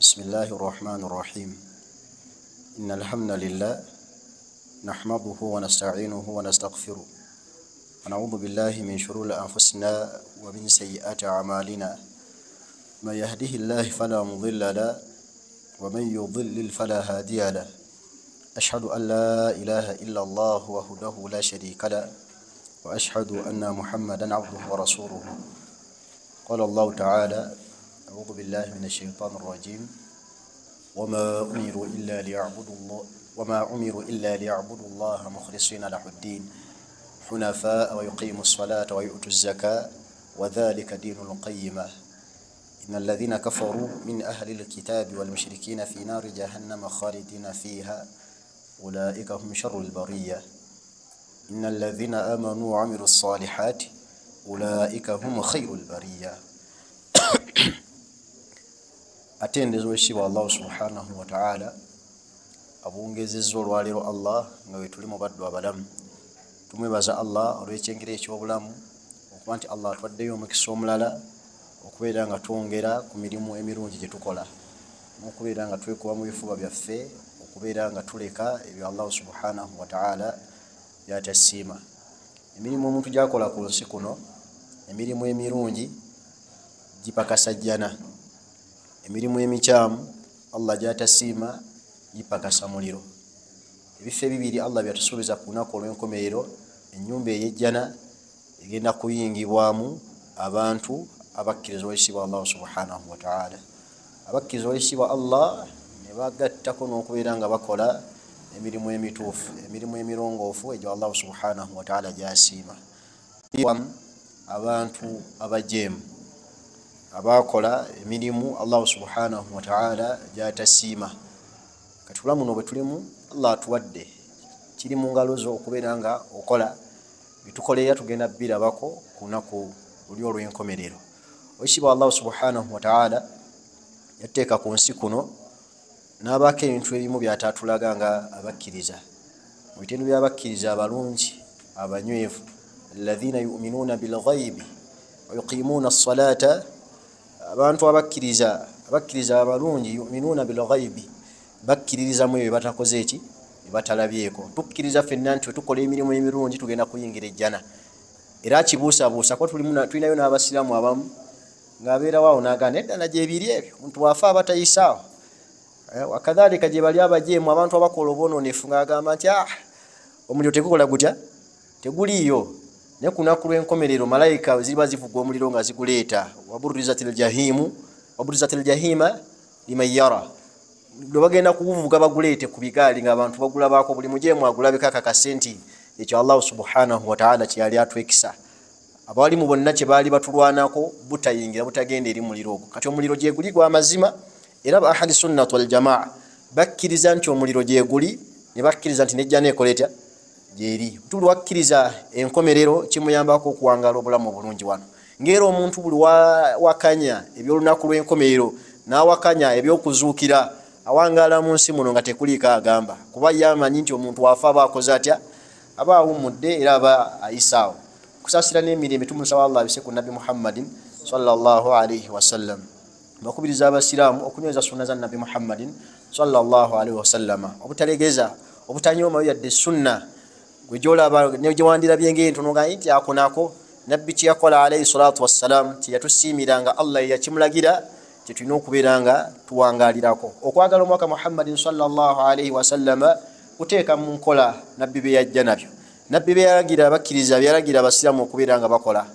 بسم الله الرحمن الرحيم إن الحمد لله نحمده ونستعينه ونستغفره ونعوذ بالله من شرور أنفسنا ومن سيئات أعمالنا من يهده الله فلا مضل له ومن يضلل فلا هادي له أشهد أن لا إله إلا الله وحده لا شريك له وأشهد أن محمدا عبده ورسوله قال الله تعالى أعوذ بالله من الشيطان الرجيم وما أمروا إلا ليعبدوا الله مخلصين له الدين حنفاء ويقيموا الصلاة ويؤتوا الزكاة وذلك دين القيمة إن الذين كفروا من أهل الكتاب والمشركين في نار جهنم خالدين فيها أولئك هم شر البرية إن الذين آمنوا وعملوا الصالحات أولئك هم خير البرية atendezo eshiba Allah subhanahu wa ta'ala abungezezo olwaliro Allah nga wetuli mu baddu abalamu tumwebaza Allah olw'ekyengere eky'obulamu okuba nti Allah atwaddeyo omukisa omulala okubeera nga twongera ku mirimu emirungi gye tukola n'okubeera nga twekuba mu bifuba byaffe okubeera nga tuleka ebyo Allah subhanahu wa ta'ala byatasiima emirimu omuntu gyakola ku nsi kuno emirimu emirungi gipakasajjana emirimu emikyamu Allah gyatasiima yipakasa muliro ebifo ebibiri Allah byatusuubiza ku lunaku olw'enkomerero ennyumba ey'ejjana egenda kuyingibwamu abantu abakkiriza olw'ekitiibwa Allah subhanahu wa ta'ala abakkiriza olw'ekitiibwa Allah ne bagattako n'okubeera nga bakola emirimu emituufu emirimu emirongoofu egyo Allah subhanahu wa ta'ala gyasiima abantu abajeemu abakola emirimu Allah subhanahu wa ta'ala gyatasiima katula muno bwe tulimu Allah atuwadde kiri mu ngalo zo okubeera nga okola bitukolera tugenda birabako ku lunaku luli olw'enkomerero ekitiibwa Allah subhanahu wa ta'ala yateeka ku nsi kuno n'abaako ebintu ebimu byatatulaga nga abakkiriza mu bitendo by'abakkiriza abalungi abanywevu alladhina yu'minuna bilghaibi wa yuqimuna as-salata abantu abakkiriza abalungi yu'minuna bilghaibi bakkiririza mu ebyo batakoze eki batalabyeko tukkiriza ffenna nti tukola emirimu emirungi tugenda kuyingira ejjana era kibuusabuusa ko tulinayo n'abasiraamu abamu ng'abeera waawo n'agaana edda na gyebiri ebyo omuntu wafa abatayisaawo wakadhalika gye bali abajeemu abantu abakola obwononefu ng'agamba nti omuliro tegukola gutya teguliiyo ne ku lunaku lw'enkomerero malayika ziba zivuga omuliro nga ziguleeta waburrizatil jahima liman yara lwe bagenda kubuvuga baguleete ku bigaali ng'abantu bagulabaako buli mujeemu agulabeko akakasenti ekyo Allah subhanahu wa ta'ala kye yali atwekisa abalimu bonna kye baali batulwanako butayingira butagenda eri muliro ogwo kati omuliro gyeguli gwa mazima era ba ahli sunnat wal jamaa bakkiriza nti omuliro gyeguli ne bakkiriza nti nejjana ekola etya gyeri tuli wakkiriza enkomerero kimuyambako okuwangala obulamu obulungi wano ng'era omuntu buli wakanya ebyolunaku lw'enkomerero n'awakanya ebyokuzuukira awangala mu nsi muno nga tekuliiko agamba kuba yamanyi nti omuntu wafa aba akoze atya aba awummudde era aba ayisaawo kusaasira n'emirembe tumusaba Allah abise ku Nabi Muhammadin sallallahu alaihi wasallam bakubiriza abasiraamu okunyweza sunna za Nabi Muhammadin sallallahu alaihi wasallama obutalegeza obutanyooma yadde sunna gwejolaba negiwandirabye ng'entono nga nti akonako nabbi kyeyakola alaihi salatu wassalam tiyatusiimiranga Allah yakimulagira kyetulina okubeera nga tuwangalirako okwagala omwaka Muhammadin sallallahu alaihi wasallama kuteeka mu nkola nabbi be yajja nabyo nabbi be yalagira abakkiriza byalagira abasiraamu okubeera nga bakola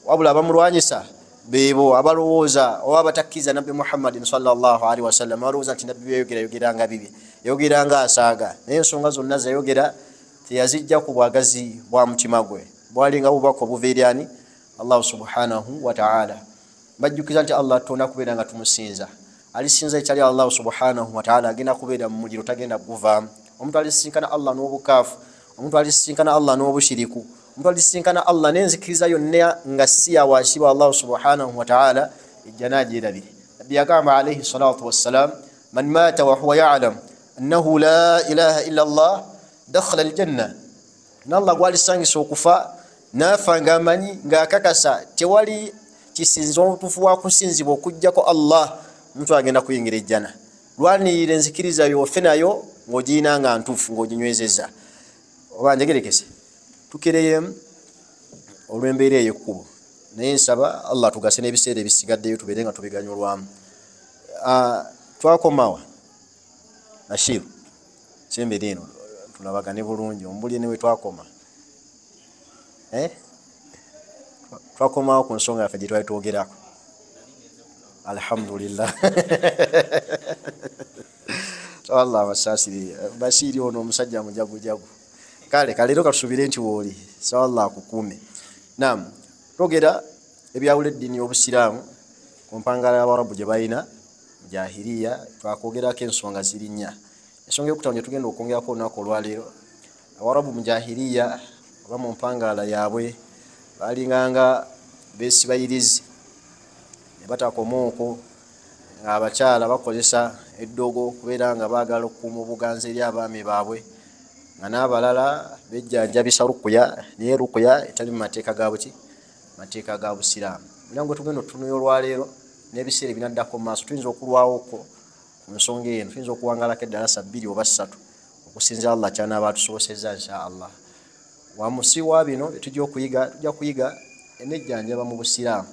wabula abamulwanyisa beebo abalowooza oba abatakkiriza nabbi Muhammadin sallallahu alaihi wasallam balowooza nti nabbi be yogeranga bibi yogeranga asaaga naye ensonga zonna zayogera teyazijja ku bwagazi bwa mutima gwe bwalinga bubaka obuva eri ani Allah subhanahu wa ta'ala bajjukiza nti Allah tona kubeera nga tumusinza alisinza ekyali Allah subhanahu wa ta'ala agenda kubeera mu muliro tagenda kuvaamu omuntu alisinkana Allah n'obukaafu omuntu alisinkana Allah n'obushiriku omuntu alisinkana Allah n'enzikiriza yonna nga si yawaasibwa Allah subhanahu wa ta'ala ejjana gyerabire nabbi yagamba alaihi salatu wassalam man mata wa huwa ya'lam annahu la ilaha illa Allah dakhala aljanna nalla gwalisangisa okufa nafa ng'amanyi ng'akakasa tewali kisinzo omutuufu wa kusinzibwa okujjako Allah mtu agenda kuyingira ejjana lwanirira enzikiriza yofe nayo ng'ogiyina nga ntuufu ng'oginywezezza oba njegerekese tukereye olw'embeera ey'ekkubo naye nsaba Allah tugase n'ebiseera ebisigaddeyo tubeere nga tubiganyulwamu. Twakomawa Nashiru sembere eno tulabagane bulungi ombulye ne we twakoma twakomawo ku nsonga yaffe gye twali twogerako. Alhamdulillah. Allah wasasiri Bashiri ono omusajja mujagujagu kale kalero kasubire nti woli Allah akukume. Naam, twogera ebyawula eddiini y'Obusiraamu ku mpangala y'Abarabu gye balina jahiliya, twakogerako ensonga ziri nnya. Ensonga ey'okutaano tugenda okwongerako olunaku olwaleero, Abarabu mu jahiliya oba mu mpangala yaabwe balinganga beesibayirizi ne batakoma okwo ng'abakyala bakozesa eddogo kubeera nga baagala okukuuma obuganza eri abaami baabwe, nga n'abalala bejjanjabisa rukuya, naye rukuya etali mu mateeka ga buki, mateeka ga Busiraamu. Mulirango tugenda otutunuya olwaleero n'ebiseera ebinaddako mu maaso tuyinza okulwawoko ku nsonga eno, tuyinza okuwangalako eddalasa 2 oba 3 okusinza Allah kyanaaba atusobosezza insha Allah. Wamusi wa bino tujja kuyiga enejjanjaba mu Busiraamu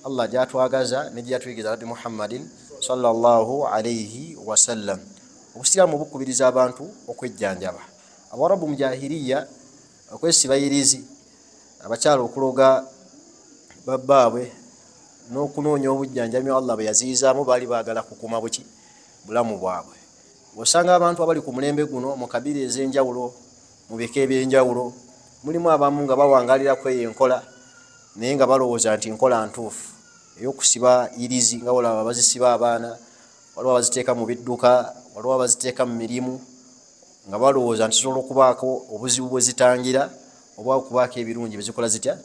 Allah gyatwagaza ne gyatuyigiriza Nabi Muhammadin sallallahu alayhi wa sallam. Obusiraamu bukubiriza abantu okwejjanjaba. Abarabu mu jahiliya okwesibayirizi, abakyala okuloga babbaabwe n'okunoonya obujjanjabi Allah bwe yaziyizaamu baali baagala kukuuma buki, bulamu bwabwe. Osanga abantu abali ku mulembe guno mu kabira ez'enjawulo, mu bika eby'enjawulo, mulimu abamu nga bawangalira kweyo enkola naye nga balowooza nti nkola ntuufu ey'okusiba irizi nga olaba bazisiba abaana, waliwo abaziteeka mu bidduka, waliwo abaziteeka mu mirimu nga balowooza nti zisobola okubaako obuzibu bwe zitangira oba okubaako ebirungi bye zikola zitya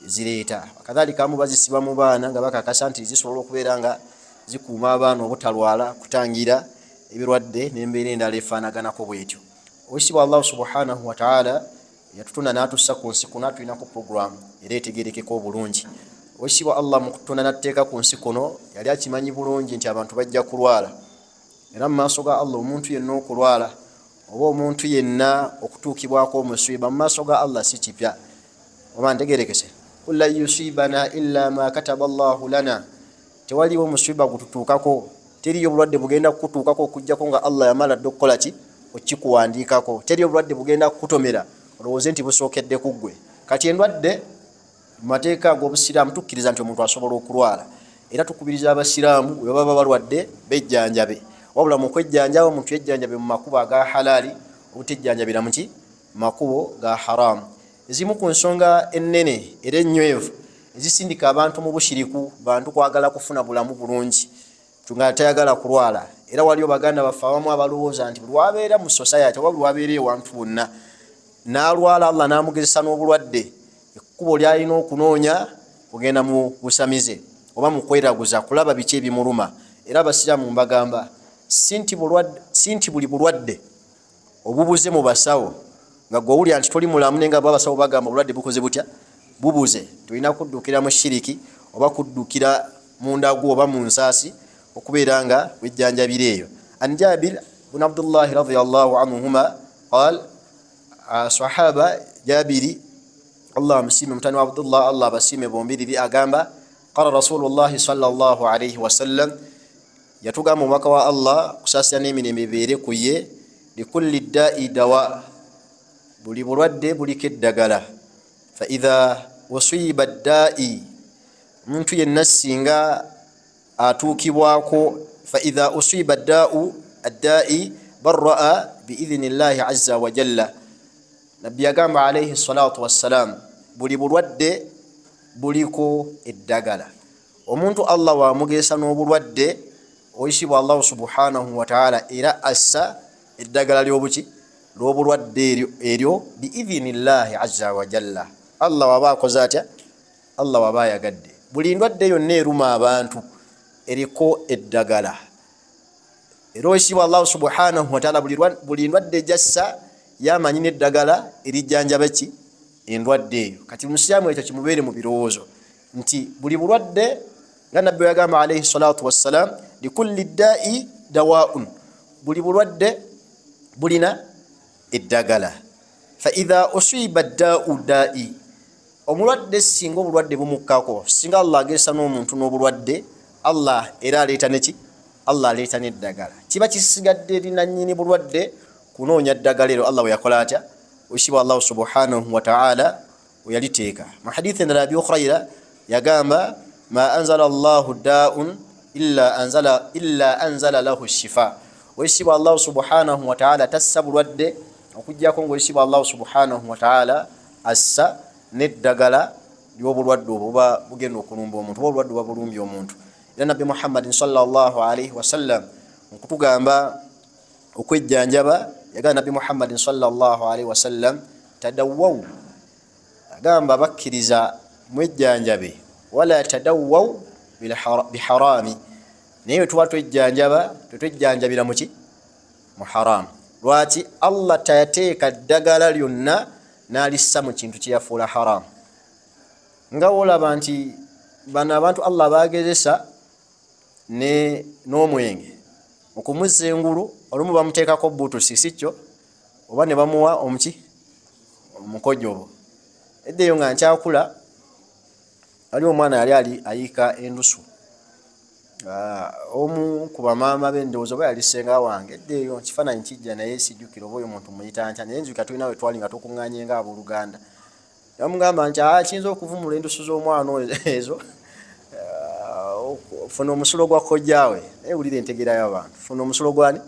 zireeta. Kadhalika amu bazisiba mu baana nga bakakasa nti zisobola okubeera nga zikuuma abaana obutalwala kutangira ebirwadde n'embeera endala efaanaganako bwetyo. Oweekitiibwa Allah subhanahu wa ta'ala yatutunda n'atussa ku nsi kuno, atulinaku program era etegerekeko obulungi. Oweekitiibwa Allah mu kututonda n'atteeka ku nsi kuno yali akimanyi bulungi nti abantu bajja kulwala, era mu maaso ga Allah omuntu yenna okulwala oba omuntu yenna okutuukibwako omusiiba mu maaso ga Allah si kipya. Oba ntegerekese, qul lan yusibana illa ma kataba Allahu lana, tewaliwo musiiba gututuukako, teriyo obulwadde bugenda kukutuukako okujjako nga Allah yamala dde okukola ki, okikuwandiikako. Teriyo obulwadde bugenda kukutomera olowooze nti busookedde ku ggwe. Kati endwadde mu mateeka ag'Obusiraamu tukkiriza nti omuntu asobola okulwala, era tukubiriza Abasiraamu bwe baba balwadde bejjanjabe, wabula mu kwejjanjaba omuntu yejjanjabe mu makubo aga halaali, obutejjanjabira mu ki, makubo ga haramu. Ezimu ku nsonga ennene era ennywevu ezisindika abantu mu bushiriku, bantu kwagala kufuna bulamu bulungi nga tayagala kulwala. Era waliyo baganda baffe abamu abalowooza nti buli wabeera mu society oba buli wabeera ewantu wonna n'alwala Allah n'amugezesa n'obulwadde, ekkubo ly'alina okunoonya kugenda mu busamize oba mu kweraguza kulaba biki ebimuluma. Era Abasiraamu mbagamba si nti buli bulwadde obubuze mu basawo nga gwe owulira nti toli mulamu naye nga abasawo bagamba obulwadde bukoze butya, bubuze. Tulina kuddukira mu shiriki oba kuddukira mu ndagu oba mu nsaasi okubeera nga wejjanjabira eyo. An Jabir bin Abdullah radiyallahu anhuma qal, sahaba Jabiri Allah amusiime mutani wa Abdullah Allah abasiime bombiriri agamba qala Rasulullah sallallahu alayhi wa sallam, yatugamba omubaka wa Allah kusaasira n'emirembe ebeere ku ye, likulli da'i dawa, buli bulwadde buliko eddagala. Fa idha usiba da'i, omuntu yenna singa atuukibwako, fa idha usiba da'u ad-da'i barra'a biidhnillahi azza wa jalla. Nabbi yagamba alayhi salatu wassalam, buli bulwadde buliko eddagala. Omuntu Allah wamugesa n'obulwadde, oyisibwa Allah subhanahu wa ta'ala era assa eddagala ly'obuki, lw'obulwadde eryo biidhnillahi azza wa jalla. Allah waba akoze atya, Allah waba ayagadde. Buli ndwadde yonna eruma abantu eriko eddagala. Era oyisibwa Allah subhanahu wa ta'ala buli ndwadde jassa yamanyi n'eddagala erijjanjaba ki, endwadde eyo. Kati Omusiraamu ekyo kimubeere mu birowoozo nti buli bulwadde nga nabbi yagamba alayhi salatu wassalam likulli da'i dawaun, buli bulwadde bulina eddagala. Fa idha usiba da'u da'i, omulwadde singa obulwadde bumukkako, singa Allah agesa n'omuntu n'obulwadde, Allah era aleeta neki? Allah aleeta n'eddagala. Kiba kisigadde erina nnyini bulwadde kunoonya ddagala ero Allah we yakola atya? Wekitiibwa Allah subhanahu wa ta'ala we yaliteeka. Mu hadithi endala Abi Hurayra yagamba ma anzala Allahu da'un illa anzala lahu shifa. Wekitiibwa Allah subhanahu wa ta'ala tassa bulwadde okujjako ng'owekitiibwa Allah subhanahu wa ta'ala assa n'eddagala ly'obulwadde obwo buba bugenda okulumba omuntu, oba obulwadde buba bulumbye omuntu. Era Nabbi Muhammadin sallallahu alayhi wasallam okutugamba okwejjanjaba, yagamba Nabbi Muhammadin sallallahu alayhi wasallam tadawwaw, agamba bakkiriza mwejjanjabe, wala tadawwaw biharami, naye tuba twejjanjaba tetwejjanjabira muki? Mu haram. Lwaki? Allah tayateeka ddagala lyonna n'alissa mu kintu kye yafuula haram. Nga olaba nti bano abantu Allah bagezesa n'omwenge okumuzza engulu, olumu bamuteekako butusi sikyo, oba ne bamuwa omuki? Omukojobo. Eddeeyo nga nkyakula waliwo omwana yali ayiika endusu, omu ku bamaama be ndowooza oba yali ssenga wange, eddeeyo kifaananyi kijja naye sijjukira oba oyo muntu muyita ntya, naye nzika tulina we twali nga tukuŋŋaanye nga abooluganda. Yamugamba nti kiyinza okuvumula endusu z'omwana ezo, funa omusulo gwa kojjaawe. Naye wulira entegeera y'abantu, funa omusulo gwani?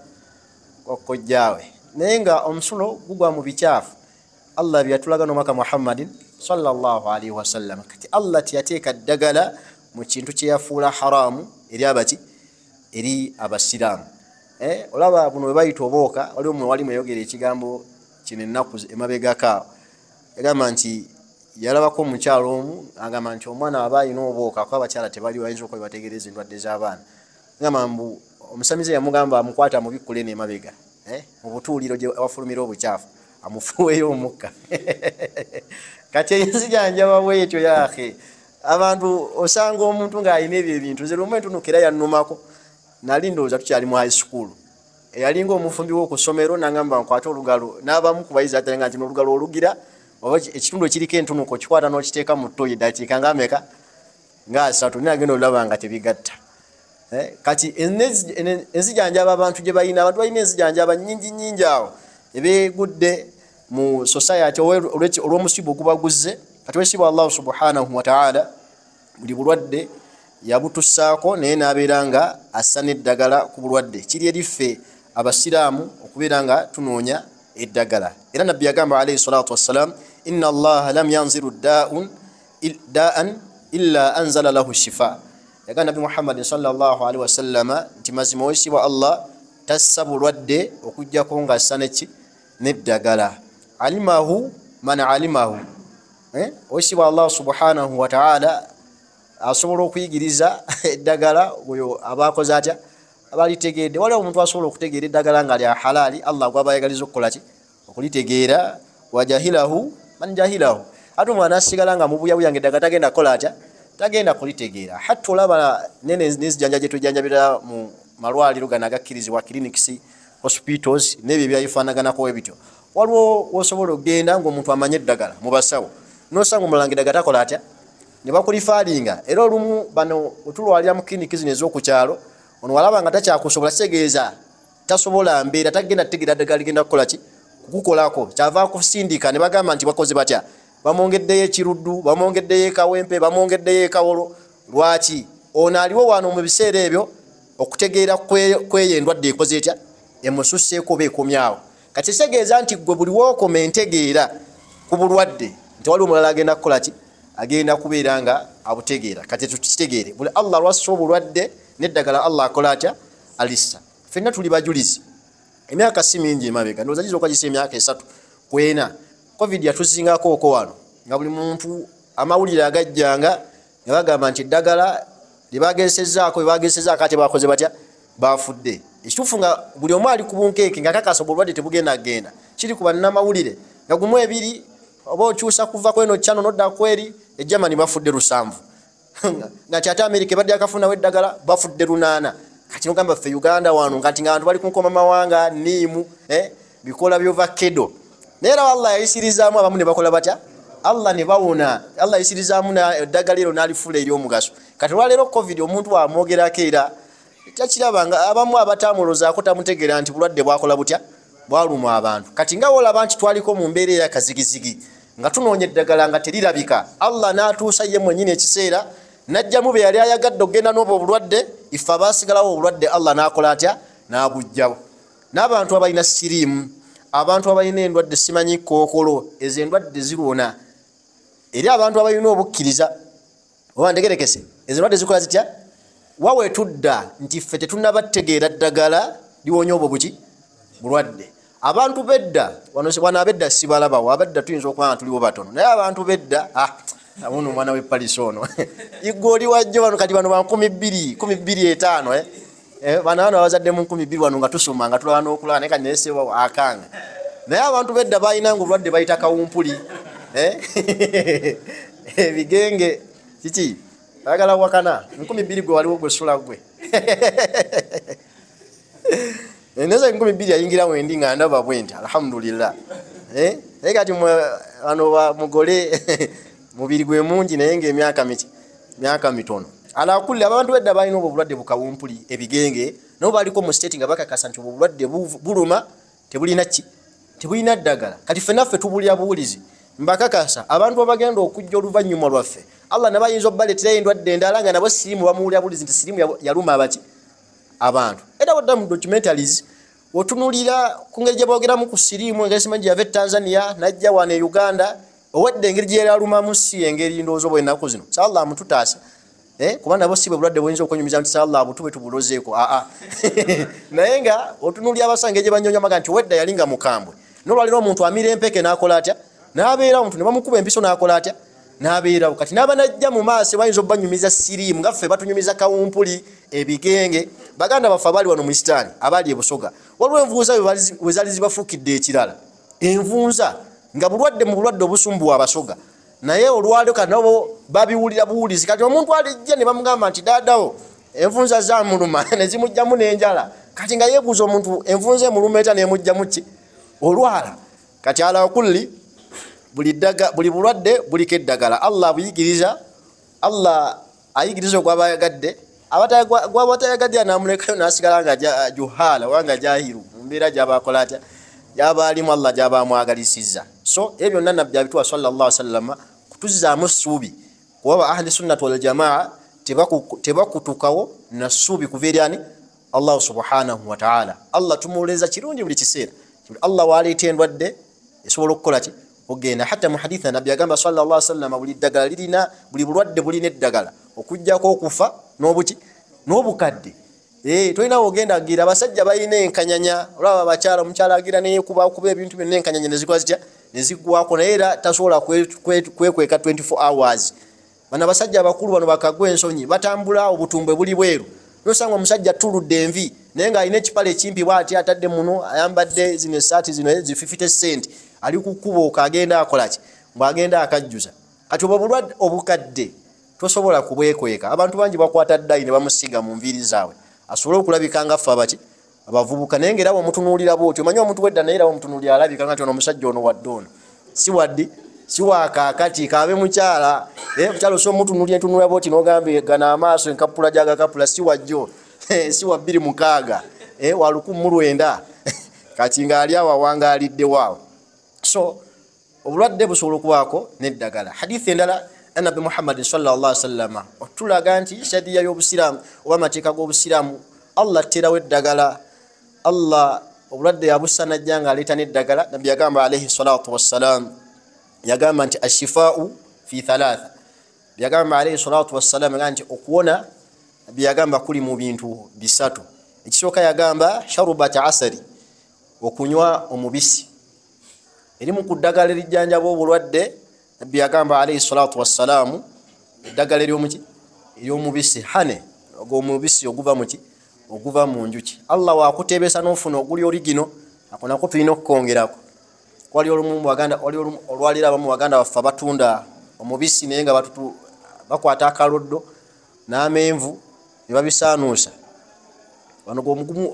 Gwa kojjaawe. Naye nga omusulo gugwa mu bicaafu. Allah byatulaga n'omwaka Muhammadin sallallahu alayhi wasallam, kati Allah tiyateeka ddagala mu kintu kye yafuula haramu eri abaki? Eri abasiraamu. Olaba buno bwe bayita obooka, waliwo mwe wali mweyogera ekigambo kino ennaku emabegako, yagamba nti yalabako omukyalo omu agamba nti omwana aba alina obwoka, kuba abakyala tebali bayinza okuba bategereza endwadde z'abaana. Agamba mbu omusamize yamugamba amukwata amubikkule n'emabega mu butuuliro gye wafulumira obukyafu, amufuweyo omukka. Kati enzijanjaba bwetyo yaahe, abantu osanga omuntu ng'alina ebyo ebintu. Nze lumu entunukira yannumako, nali ndowooza tukyali mu high school, eyalinga omufumbi w'okusomero n'agamba nkwate olugalo, n'abamu ku bayizi atanga nti n'olugalo olugira oba ekitundu ekiriko entunuko kikwata n'okiteeka mu ttoyi eddakiika ng'ameka? Nga 3. Nagenda olaba nga tebigatta. Kati enzijanjaba abantu gye balina, abantu balina enzijanjaba nnyingi awo ebeegudde mu society olw'omusibo ogubaguzze. Kati wekitiibwa Allah subhanahu wa ta'ala buli bulwadde yabutussaako, naye n'abeera nga assa n'eddagala ku bulwadde. Kiri eriffe abasiraamu okubeera nga tunoonya eddagala. Era nabbi yagamba alayhi salatu wassalam inna Allah lam yanziru da'an illa anzala lahu shifa. Yagamba Nabbi Muhammad sallallahu alayhi wasallam nti mazima wekitiibwa Allah tassa bulwadde okujjako nga assa n'eddagala. Alimahu man alimahu. Wekitiibwa Allah subhanahu wa ta'ala asobola okuyigiriza eddagala oyo abakoze atya? Abalitegedde. Waliwo omuntu asobola okutegeera eddagala nga lya halali, Allah gwabayagaliza okukola ki? Okulitegeera. Wajahilahu man jahilahu. Ate omwana asigala nga mubuyabuya ng'eddagala tagenda kukola atya? Tagenda kulitegeera. Hatta olaba n'ezijanjaba gye tujjanjabira mu malwaliro gano agakkirizibwa, clinics, hospitals, n'ebyo ebyabifaanaganako ebityo. Waliwo wosobola okugenda ng'omuntu amanye eddagala mu basawo, n'osanga omulanga eddagala takola atya? Ne bakulifaalinga. Era olumu bano otulwalira mu clinics zino ez'okukyalo, ono walaba nga takyakusobola, kitegeeza tasobola mbeera, tagenda kutegeera ddagala ligenda kukola ki? Kukukolako. Kyava akusindika ne bagamba nti bakoze batya? Bamwongeddeyo ekiruddu, bamwongeddeyo ekawempe, bamwongeddeyo ekawolo. Lwaki? Ono aliwo wano mu biseera ebyo okutegeera kweyo endwadde ekoze etya? Emususseeko oba ekomyawo. Kati kitegeeza nti gwe buli wookoma entegeera ku bulwadde nti waliwo omulala agenda kukola ki? Agenda kubeera nga abutegeera. Kati tukitegeere buli Allah lwassa obulwadde n'eddagala Allah akola atya? Alissa. Ffenna tuli bajulizi. Emyaka si mingi emabega, ndowooza giza okugisa emyaka 3 ku 4, COVID yatuzingako oko wano, nga buli muntu amawulire agajjanga nga bagamba nti eddagala lyebagezesezaako bebagezesezaako ate bakoze batya? Bafudde. Ekituufu nga buli omu ali ku bunkeeke nga kakasa obulwadde tebugenda kgenda, kiri ku bannamawulire nga gumu 2 oba okyusa kuva kweno kyano nodda kweri, e Germany bafudde 7. nga kyata America badde akafuna weddagala bafudde lunana kati nogamba ffe Uganda wano ngati ng'abantu bali kunkoma mawanga niimu bikola by'ovakedo neera Allah yayisirizaamu abamu ne bakola batya Allah ne bawona Allah yayisirizaamu na eddagala ero n'alifula ery'omugaso kati olwaleero covid omuntu amwogerako era takirabanga abamu abatamulozaako tamutegeera nti bulwadde bwakola butya bwaluma abantu kati nga wolaba nti twaliko mu mbeera eyakazigizigi nga tunoonya eddagala nga terirabika Allah n'atuusa ye mwennyini ekiseera najjamu be yali ayagadde okgenda n'obwo obulwadde ife abaasigalawo obulwadde Allah n'akola atya n'abujjawo n'abantu abalina siriimu abantu abalina endwadde simanyi kookolo ezo endwadde zirwona eri abantu abalina obukkiriza oba ntegerekese ezo endwadde zikola zitya wawe tudda nti ffe tetunnabategeera ddagala liwonya obwo buki bulwadde abantu bedda wano abedda sibalabawo abedda tuyinza okuba nga tuliwo batono naye abantu bedda amuno omwana we Paris ono igoli wajjo bano kati bano ba 225 bana bazadde mu 12 wano nga tusoma nga tulaba n'okulaba naye kati nesewa akanga naye abantu bedda bayina ngo bulwadde bayita kawumpuli ebigenge kiki ayagala wakana 12 gwe waliwo gwe sula gwe neza 12 yayingira wendi nga ndaba bwenti alhamdulillah naye kati wano mugole mubiri gwe mungi naye ng'emyaka mitono ala kulli abantu bedda balina obwo bulwadde bukawumpuli ebigenge nabo baliko mu state nga bakakasa nti obwo bulwadde buluma tebulina ddagala kati ffe naffe tubulya buwulizi mbakakasa abantu abagenda okujja oluvannyuma lwaffe Allah nabayinza obbaleeterayo endwadde endala nga nabo siriimu bamuwulira buwulizi nti siriimu yaluma abaki abantu era wadda mu documentaries otunulira ku ngeri gye boogeramu ku siriimu engeri simanyi yava e Tanzania najja wano e Uganda owedde engeri gye yalumamu si engeri ndowooza obwo ennaku zino Allah amututaasa kuba nabo si bwe bulwadde buyinza okwenyumiza nti Allah abutube tubulozeeko naye nga otunulira abasanga gye banyonyamaga nti wedda yalinga mukambwe n'olwaliro omuntu amira empeke n'akola atya n'abeera omuntu ne bamukuba empiso n'akola atya n'abeerawo kati n'abanajja mu maaso bayinza obbanyumiza siriimu nga ffe batunyumiza kawumpuli ebigenge baganda baffe abali wano mu Isitaani abali e Busoga waliwo envunza we zaali zibafuukidde ekirala envunza nga bulwadde mu bulwadde obusumbuwa abasoga naye olwaliro kati nabo babiwulira buwulizi kati omuntu alijja ne bamugamba nti daadawo envunza zamuluma ne zimugjamu n'enjala kati nga yeebuuza omuntu envunza emuluma eta n'emugjamu ki olwala kati ala kulli buli bulwadde buliko eddagala Allah buyigiriza Allah ayigiriza ogwabayagadde gwabatayagadde anamulekayo n'asigala nga juhala wanga jahiru mu mbeera gy'abakola atya gy'abaalimu Allah gy'abamwagalisizza so ebyo byonna nabbi abituwa sallallahu alaihi wasallam kutuzaamu essuubi kuba ahli sunnati wal jamaa tebakutukawo na ssuubi kuva eri ani Allah subhanahu wa ta'ala Allah tumuwuliriza kirungi buli kiseera Allah waleeta endwadde esobola okukola ki ogenda hatta mu haditha nabbi agamba sallallahu alaihi wasallam buli ddagala lirina buli bulwadde bulina eddagala okujjako okufa n'obukadde tolina ogenda agira abasajja balina enkanyanya olaba abakyala omukyala agira nekuba ebintu byonna enkanyanya nezikola zitya nezigwako naye era tasobola kwekweka 24 hours bano abasajja abakulu bano bakagwa ensonyi batambula obutumbwe buli bweru nosanga omusajja tuludde envi naye nga alina ekipale ekimpi bw'ati atadde muno ayambadde zino esaati zino zififite sente ali ku kkubo agenda akola ki bw'agenda akajjuza kati obwo bulwadde obukadde tosobola kubwekweka abantu bangi bakwata ddayi ne bamusiga mu nviiri zaabwe asobole okulabika nga ffe abaki abavubuka naye ng'era bw'omutunuulira bw'otyo omanyi omuntu wedda naye era bw'omutunuulira alabika nga ti ono omusajja ono wadde ono si waddi si wakaakati kaabe mukyala mukyala oso omutunuulira entunuulira bw'oti n'ogambye gana amaaso enkapula gy'agakapula si wajjo si wa 26 wa 1900 kati ng'ali awo awangaalidde waawo so obulwadde busobola okubaako n'eddagala hadithi endala Nabi Muhammad sallallahu alaihi wasallam otulaga nti shadiya y'obusiramu oba amateeka g'obusiramu Allah terawo eddagala Allah obulwadde yabusana jjanga aleeta n'eddagala nabbi yagamba alaihi salatu wassalam yagamba nti ashifaa'u fi thalatha yagamba alaihi salatu wassalam nti okuwona nabbi yagamba kuli mu bintu bisatu ekisooka yagamba sharubata asari okunywa omubisi erimu ku ddagala erijjanjaba obulwadde nabbi yagamba alayhi salatu wassalamu eddagala ery'omubisi hane ogw'omubisi oguva muki oguva mu njuki Allah wakuteebesa n'ofuna oguli origino ako nako tulina okukongerako wali olwaliro abamu baganda baffe batunda omubisi naye nga bakwata akaloddo n'amenvu ne babisanuusa wano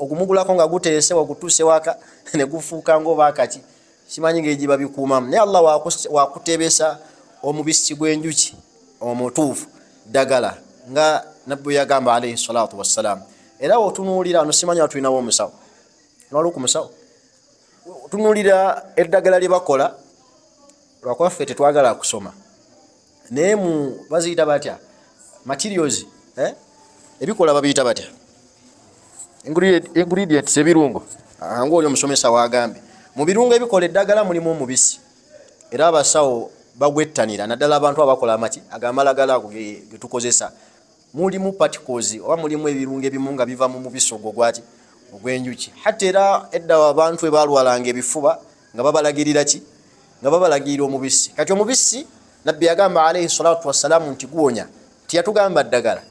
ogumugulako nga guteese wagutuuse waka ne gufuuka ng'oba akaki simanyi ng'egi babikuumamu naye Allah wakutebesa omubisi gw'enjuki omutuufu ddagala nga nabbi yagamba alayhi salatu wassalam. Era otunuulira ano simanyi tulinawo omusawo nolwo ku musawo otunuulira eddagala lye bakola lwakwaffe tetwagala kusoma naye mu baziyita batya materials ebikola babiyita batya ingredients ebirungo ng'oli omusomesa wagambye mu birungo ebikola eddagala mulimu omubisi era abasawo bagwettanira naddala abantu abakola amaki agamalagala ago getukozesa mulimu particles oba mulimu ebirungo ebimu nga biva mu mubisi ogwo gwati ogw'enjuki hatta era edda abantu ebalwalanga ebifuba nga babalagirira ki nga babalagirira omubisi kati omubisi nabbi yagamba alayhi salatu wassalamu nti guwonya tiyatugamba ddagala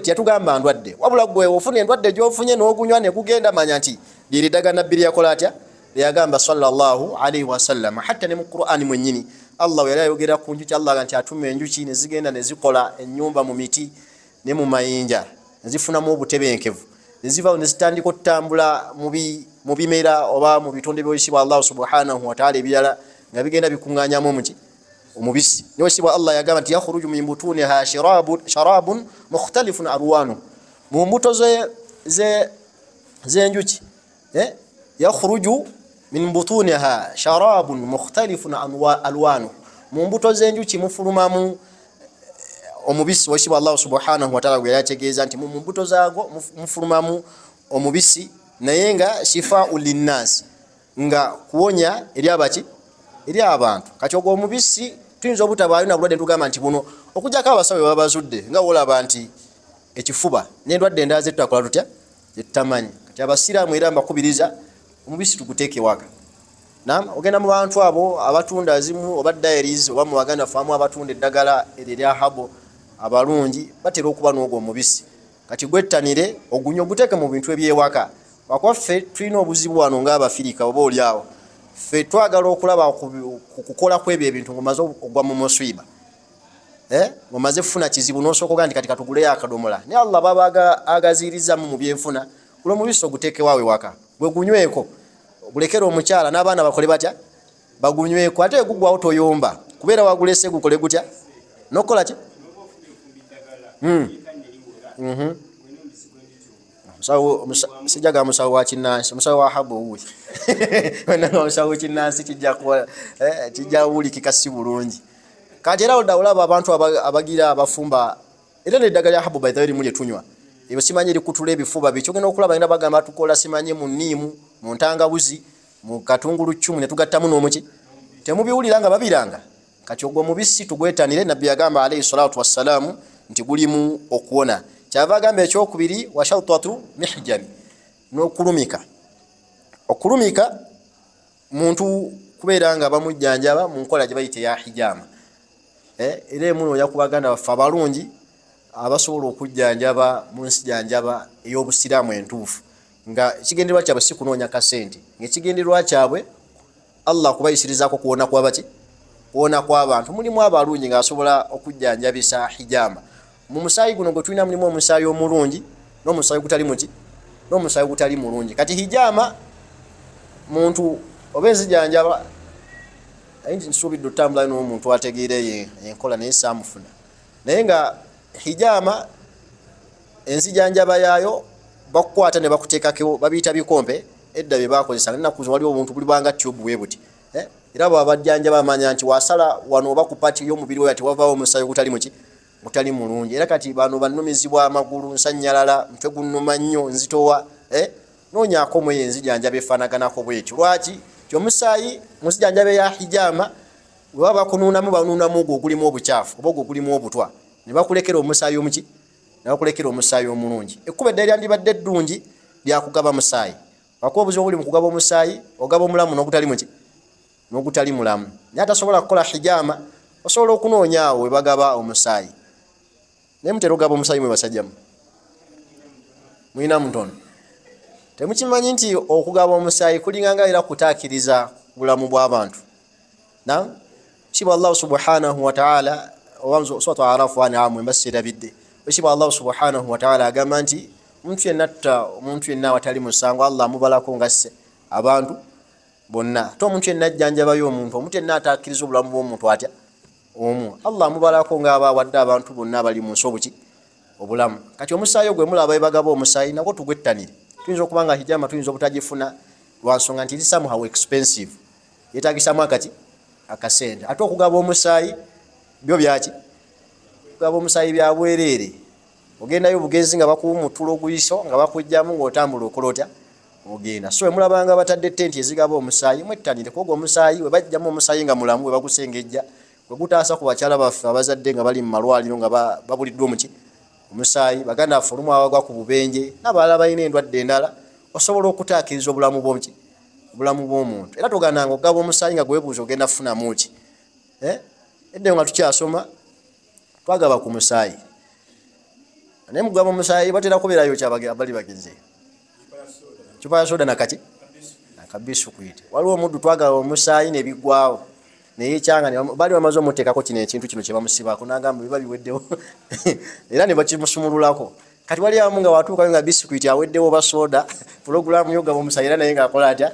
tiyatugamba ndwadde wabula gwe ofuna endwadde gy'ofunye n'ogunywa ne gugenda manya nti liri ddagala nabbi lyakola atya lyagamba sallallahu alayhi wasallam. Hatta ne mu Qur'ani mwennyini Allah yali ayogera ku njuki Allah nti atuma enjuki ne zigenda ne zikola ennyumba mu miti ne mu mayinja ne zifunamu obutebenkevu ne ziva ne zitandika okutambula mu bimera oba mu bitonde by'oyisibwa Allah subhanahu wa ta'ala ebirala nga bigenda bikuŋŋaanyamu muki omubisi n'oyisibwa Allah yagamba nti yakhruju min butuniha sharabun mukhtalifun alwanu mu mbuto z'enjuki yakhruju min butuniha sharabun mukhtalifun alwanu mu mbuto z'enjuki mufulumamu omubisi washibwa Allah subhanahu wa ta'ala yategeeza nti mu mbuto zaago mufulumamu omubisi naye nga shifa'u linnas nga kuwonya eri abaki eri abantu kati ogwo omubisi tuyinza obutabaayo na bulwadde tugamba nti buno okujjako abasawo babazudde nga wolaba nti ekifuba n'endwadde endala zetutakola tutya zetutamanyi kati abasiraamu era mbakubiriza omubisi tuguteeke waka ogenda mu bantu abo abatunda azimu oba diaries oba mu baganda faamu abatunda eddagala erya habo abalungi batera okuba n'ogwo omubisi kati gwettanire ogunywa oguteeke mu bintu ebyewaka wakwaffe tulina obuzibu wano ng'abafirika oba oli awo ffe twagala okulaba kukola kwebyo ebintu ng'omaze ogwa mu muswiba ng'omaze kufuna kizibu n'osooka ogaa nti kati katuguleyo akadomola naye Allah baba agaziirizamu mu byenfuna gula omubisi oguteeke waawe waka gwe gunyweko ogulekera omukyala n'abaana bakole batya bagunyweko ate gugwawo toyomba kubeera wagulese gukole gutya nokola ki sijaga musawo wa kinnansi musawo wa habu owuli wenanga musawo kinnansi kijja wulikika si bulungi kati era olaba abantu abagira abafumba era neddagala lya habu baithawe limu lye tunywa ebyo simanyi erikutula ebifuba bikyo genda okulaba ngenda bagamba tukola simanyi mu nniimu mu ntangabuzi mu katungulu ccumu ne tugattamu n'omuki temubiwulira nga babiranga kati ogwo omubisi tugwetanire nabbi yagamba alayhi salatu wassalamu nti gulimu okuwona kyava agamba ekyokubiri washautatu mihjami n'okulumika okulumika muntu kubeera nga bamujjanjaba mu nkola gye bayita eya hijama era emuno oja kubaganda baffe abalungi abasobola okujjanjaba mu nsi janjaba ey'obusiraamu entuufu nga ekigendererwa kyabwe si kunoonya kasente ng'ekigendererwa kyabwe Allah kubayisirizaako kuwona kwabaki kuwona kw'abantu mulimu abalungi ng'asobola okujjanjabisa hijama mu musaayi guno gwe tulina mulimu omusaayi omulungi n'omusaayi gutali muki n'omusaayi gutali mulungi kati hijama muntu oba enzijanjaba nsuubidde otambula n'omuntu ategeere enkola naye saamufuna naye nga hijama enzijanjaba yaayo bakukwata ne bakuteekako babiyita bikompe edda bye bakozesa ennaku zino waliwo obuntu buli bwanga tube bwe buti era bwe bajjanjaba bamanya nti wasala wano oba ku pati y'omubiri we ati wavaawo omusaayi gutali muki gutali mulungi era kati bano banumizibwa amagulu nsanyalala mutwe gunnuma nnyo nzitowa noonyaako mu enzijanjaba efaanaganako bwetyo lwaki ti omusaayi mu nzijanjaba ya hijama bwe baba bakunuunamu banuunamu ogwo ogulimu obukyafu oba ogwo ogulimu obutwa ne bakulekera omusaayi omuki ne bakulekera omusaayi omulungi ekkuba eddala lyandibadde eddungi lyakugaba musaayi wakuba obuzibu obuli mu kugaba omusaayi ogaba omulamu n'ogutali muki n'ogutali mulamu naye atasobola kukola hijama osobola okunoonyaawo we bagaba omusaayi naye mutera ogaba omusaayi mwe basajjamu mulina mutono temukimanyi nti okugaba omusaayi kulinganga era kutaakiriza bulamu bw'abantu kibwa Allah subhanahu wa ta'ala owanzo swatu arafu ani amwe mbasirabidde Wesiba Allah subhanahu wa ta'ala agamba nti omuntu yenna atta omuntu yenna awatali musango Allah amubalako ngasse abantu bonna. Ate omuntu yenna ajjanjabayo omuntu yenna atakkiriza obulamu bw'omuntu atya omu, Allah amubalako ng'aba wadde abantu bonna abali mu nsi obulamu. Kati omusaayi gwe mulaba ebagaba omusaayi nagwo tugwettanire. Tuyinza okuba nga hijama tuyinza obutagifuna lwa nsonga nti somehow expensive, yeetagisamu akasente. Ate okugaba omusaayi byo byaki? Okugaba omusaayi bya bwereere. Ogendayo bugenzi nga bakuwa omutulo guyiso nga bakujjamu ng'otambula okola otya ogenda. So emulabanga batadde tenti ezigaba omusaayi mwettanire kuba omusaayi we bajjamu omusaayi nga mulamu we bagusengejja gwe gutaasa ku bakyala baffe abazadde nga bali mu malwaliro nga babuliddwa omusaayi. Baganda baffe olumu abagwa ku bubenje n'abalala balina endwadde endala, osobola okutaakiriza obulamu bw'omuntu. Era togandanga okugaba omusaayi nga gwebuuza ogenda kufunamu ki. Edde nga tukyasoma twagaba ku musaayi naye mugaba omusaayi batera kubeerayo kyabali bagenze cupa ya soda nakati nakabisukwiti. Waliwo omuddu twagaba omusaayi nebigwawo neyekyanga bali bamaze omuteekako kino ekintu kino kye bamusibako n'agamba biba biweddewo era ne bakimusumululako. Kati wali amu nga watuukayo nga bisikwiti aweddewo ba soda pulogulaamu yogaba omusaayi era naye ng'akola atya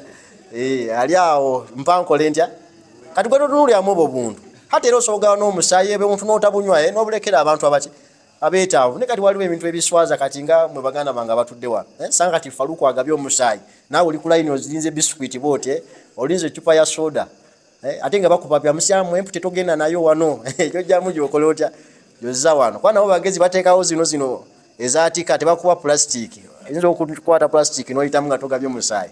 ali awo mpankole ntya. Kati gwe totunulyamu obwo buntu hata era osobola n'omusaayi ebe omuntu n'otabunywa n'obulekera abantu abeetaavu. Ne kati waliwo ebintu ebiswaza kati nga mwe baganda bange abatudde wano sanga kati Faruku agabye omusaayi naawe oli ku layini ozirinze bisikwiti boote olinze ecupa ya soda ate nga bakupapya musyamu empute togenda nayo wano gyojjamu gyokola otya gyozza wano. Kuba nabo bagezi bateekawo zino ezaatika tebakuwa pulasitiki, oyinza okukwata pulasitiki n'oyitamu nga togabye omusaayi.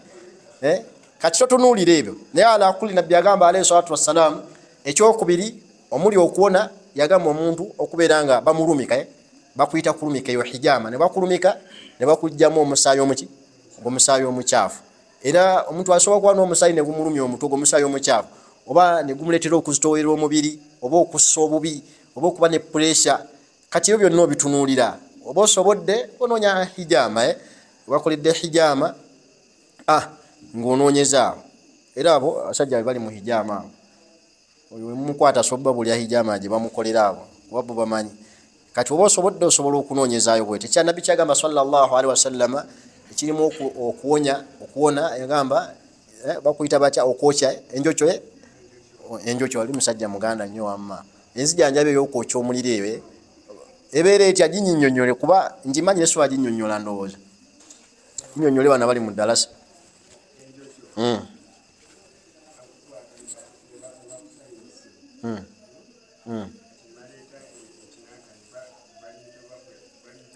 Kati totunuulira ebyo naye ala kuli nabbi agamba alayhi salatu wassalaamu ekyokubiri omuli okuwona yagamba omuntu okubeera nga bamulumika bakuyita kulumika eyo hijama ne bakulumika ne bakujjamu omusaayi omusaayi omukyafu. Era omuntu asobola kuba n'omusaayi ne gumulumya omutwe omusaayi omukyafu oba ne gumuleetera okuzitowerera omubiri oba okussa obubi oba okuba ne pressure. Kati ebyo byonna obitunuulira oba osobodde onoonya hijama wakoledde hijama ng'onoonyezaawo. Era abo abasajja bali mu hijama oyo mukwata sobba buli hijama gye bamukolera abo wabbo bamanyi. Kati oba osobodde osobola okunoonyezaayo bwete. Kya nabbi kyagamba sallallahu alaihi wasallama ekirimu okuwona yagamba bakuyita batya okwokya enjokyo wali musajja muganda nnyo wamma enzijanjabe ey'okwokya omuliro ebeera etya ginnyonnyole kuba ngimanyi nesobola ginnyonnyola ndowooza ginnyonnyole bana bali mu ddalasa.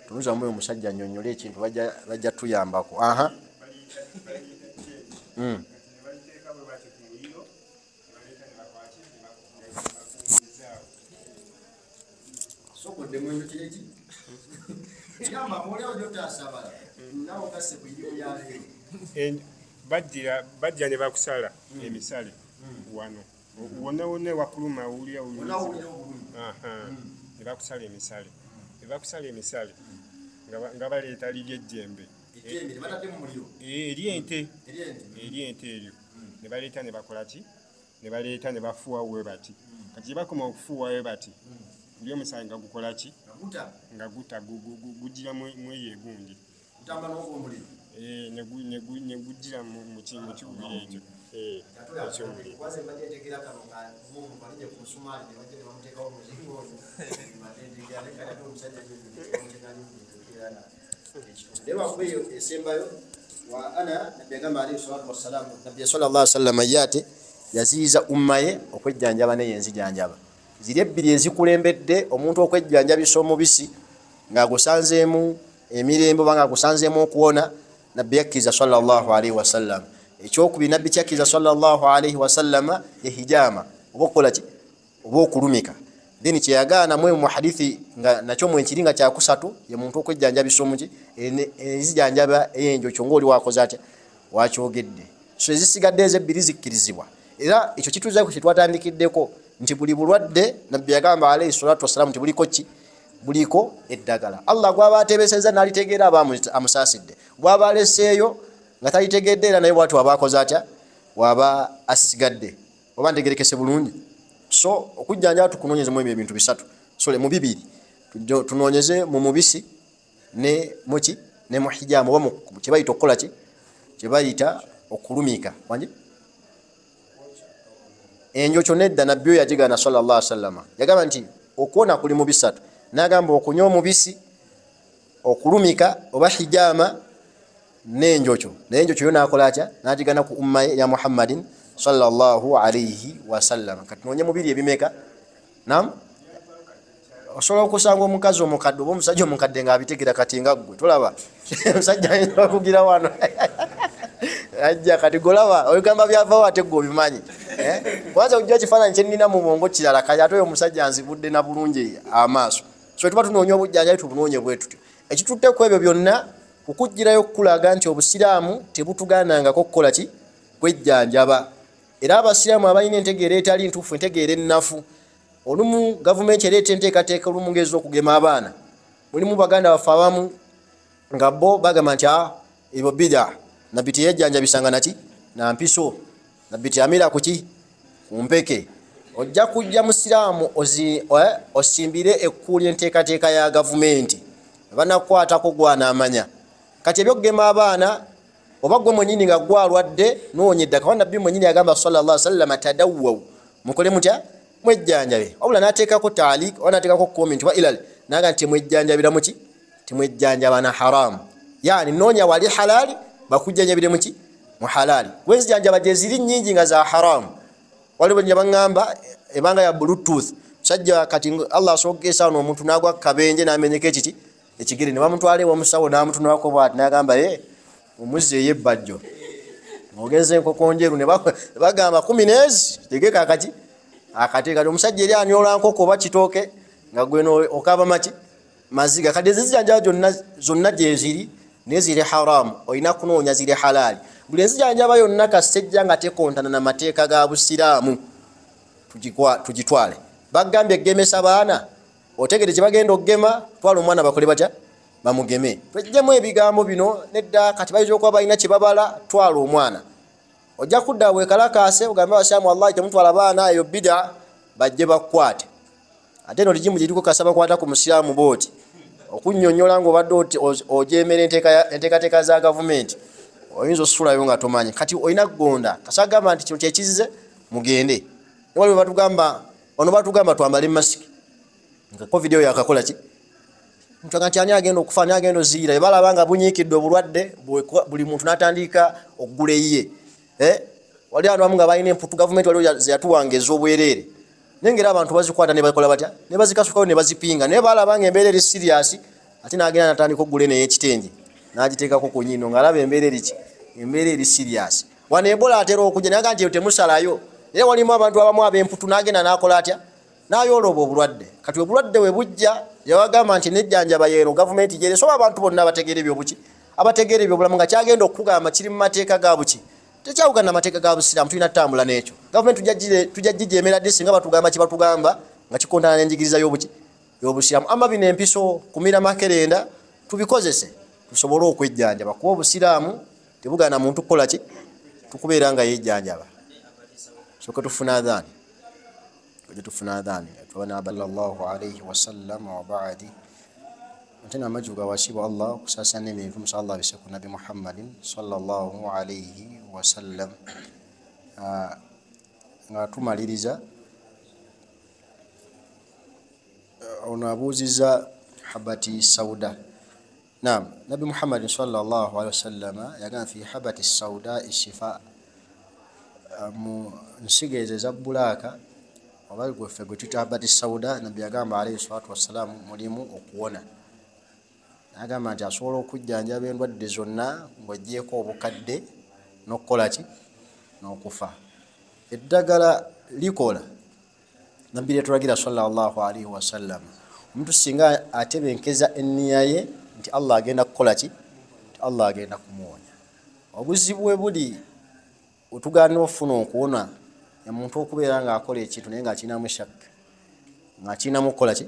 Tuluzamu oyo omusajja annyonnyole ekintu bajja tuyambako. Bajja ne bakusala emisale wano wonna wakuluma owulira ne bakusala emisale nga baleeta liri ejjembe eryente eryo ne baleeta ne bakola ki ne baleeta ne bafuuwa we bati. Kati bakoma okufuuwa we bati oli omusaayi nga gukola ki nga guta gujjira mweyo egundi ne gujjira mu kibuli ekyo ekyobuli. Nabbi sallallahu alaihi wasallam yate yaziyiza ummaye okwejjanjaba n'enzijanjaba ziri ebbiri ezikulembedde omuntu okwejjanjabisa omubisi ng'agusanzeemu emirembe oba ng'agusanzeemu okuwona. Nabbi yakkiriza sallallahu alaihi wasallam. Ekyokubiri nabbi kyakkiriza sallallahu alaihi wasallama ye hijama oba okukola ki oba okulumika. Then kyeyagaana mu hadithi nga nakyo mwekiri nga kyakusatu ye muntu okwejjanjabisa omuki ezijanjaba ey'enjokyo ng'oli wakoze atya wakyogedde. So ezisigadde ezebbiri zikkirizibwa. Era ekyo kituuza ku kye twatandikiddeko nti buli bulwadde nabbi yagamba alayhi salatu wassalamu nti buliko eddagala. Allah gwaba ateebesezza n'alitegeera aba amusaasidde, bw'aba aleseeyo nga talitegedde era naye bw'ati waba akoze atya waba asigadde oba ntegerekese bulungi. So okujjanjaba tukunoonyezemu ebintu bisatu mu bibiri tunonyeze mu mubisi ne muki ne muhijamu wa kibayita okukola ki kibayita okulumika wanje enjocho nedda nabbi yajigana sallallahu alaihi wasallam yagamba nti okuona kuli mu bisatu nagamba okunywa omubisi okulumika oba hijama n'enjocho n'enjocho yona akola atya najigana ku umma ya Muhammadin sallallahu alaihi wasallam katunonye mubiri ebimeka nam osobola okusanga omukazi omukadde oba omusajja omukadde nga abitegera kati nga ggwe tolaba omusajja ayinza okugira wano ajja kati golaba oyogamba byavaawo ate ggwe obimanyi kwanza ojja kifaananyi kyenina mu bwongo kirala kati ate oyo omusajja nzibudde na bulungi amaaso so tuba tunoonya obujjanjabi tubunoonye bwe tutyo ekitutte ku ebyo byonna okugirayo okulaga nti obusiraamu tebutugaanangako okukola ki kwejjanjaba era abasiraamu abalina entegeera etali ntuufu entegeera ennafu olumu gavumenti ereeta enteekateeka olumu ng'eza okugema abaana mulimu baganda baffe abamu nga bo bagamba nti ebyo bida nabbi teyejjanjabisanga naki nampiso nabbi teyamira kuki kumpeke ojja kujja musiraamu osimbire ekkuli enteekateeka ya gavumenti banakukwatako gwanaamanya kati ebyokugema abaana oba gwe mwenyini nga gwalwadde noonyedda kawa nabbi mwenyini yagamba sallallahu alaihi wasallam tadawwaw mukole mutya mwejjanjabe wabula nateekako taalik oba nateekako comment wa ilal naga nti mwejjanjabira muki temwejjanjaba na haramu yani noonya wali halali bakujjanjabire muki mu halali wenzijanjaba gye ziri nnyingi nga za haramu waliwo nyabaŋŋamba ebanga ya bluetooth sajja kati Allah asogesa no omuntu nagwa kabenje namenyeka ekiki ekigere ne bamutwale omusawo namutunako bwati nagamba omuzze yebbajjo ogenze enkoko njeru ne bagamba 10 nezi tegeka akati akateeka omusajja eri anyola nkoko oba kitooke nga gweno okaba maki maziga kati zijanjaba zonna gye ziri nezire haramu oyina kunoonya zire halali buli enzijanjaba yonna kasejja nga tekontana na mateeka ga busiraamu tugitwale bagambye egemesa baana otegere kye bagenda okugema twala omwana bakole batya bamugeme twejjemu ebigambo bino nedda kati bayinza okuba balina kye babala twala omwana ojja kudda bwekalakaase ogambe abasiraamu wallahi temutwala baana eyo bida bajje bakukwate ate no ligimu giriko kasaba kwata ku musiraamu booti okunnyonnyola ng'obadde ojemera enteekateeka za gavumenti oyinza osulayo nga tomanyi kati olina kugonda kasagamba nti kino kyekizize mugende waliwo batugamba ono batugamba twambale masiki nga covid oyo akakola ki mutanga nti ani agenda okufa ani agenda oziira ebalaba nga bunyiikidde obulwadde buli muntu n'atandika okugula eyiye wali abantu bamu nga balina emputu gavumenti waliwo zeyatuwangeza obwereere naye ngera abantu bazikwata ne bakola batya ne bazikasukayo ne bazipinga naye balaba nga embeera eri serious ate n'agenda n'atandika okugula eneyo ekitengi n'agiteekako ku nnyindo ng'alaba embeera eri ki embeera eri serious wano ebola atera okujja naye nti temusalayo naye walimu abantu abamu ab'emputu n'agenda n'akola atya n'ayolooba obulwadde kati obulwadde we bujja yawagamba nti nejjanjaba yeeno gavumenti gyere soba abantu bonna abategeera ebyobuki abategeera ebyobulamu nga kyagenda okugamba kiri mu mateeka ga buki tekyawugana amateeka ga busiraamu tulina ttambula n'ekyo gavumenti tujja gijemera ddi singa batugamba kye batugamba nga kikontana n'enjigiriza y'obuki y'obusiraamu ama bino empiso kumira makerenda tubikozese tusobole okwejjanjaba kuba obusiraamu tebugana muntu kukola ki tukubeera nga yejjanjaba soka tufuna adhaani tufuna adhaani tubana sallallahu alayhi wasallam wa ba'di tena majuga wasibu Allah kusasane emintu musallallahu bise ku nabi Muhammadin sallallahu alayhi wasallam nga tumaliriza onabuziza habati sauda naam nabi Muhammadin sallallahu alayhi wasallam yagana fi habati sauda ishifa mu nsigeze za bulaka obali gwefe gwetuyita habati sauda nabi yagamba alayhi salatu wassalam mulimu okuwona agamba nti asobola okujjanjaba endwadde zonna ng'oggyeeko obukadde n'okukola ki n'okufa eddagala likola nabbi lyetulagira sallallahu alaihi wasallam omuntu singa atebenkeza enniya ye nti Allah agenda kukola ki nti Allah agenda kumuwonya obuzibu bwe buli otugaana ofuna okuwona omuntu okubeera ng'akola ekintu naye ng'akinamu shakka ng'akinamu kukola ki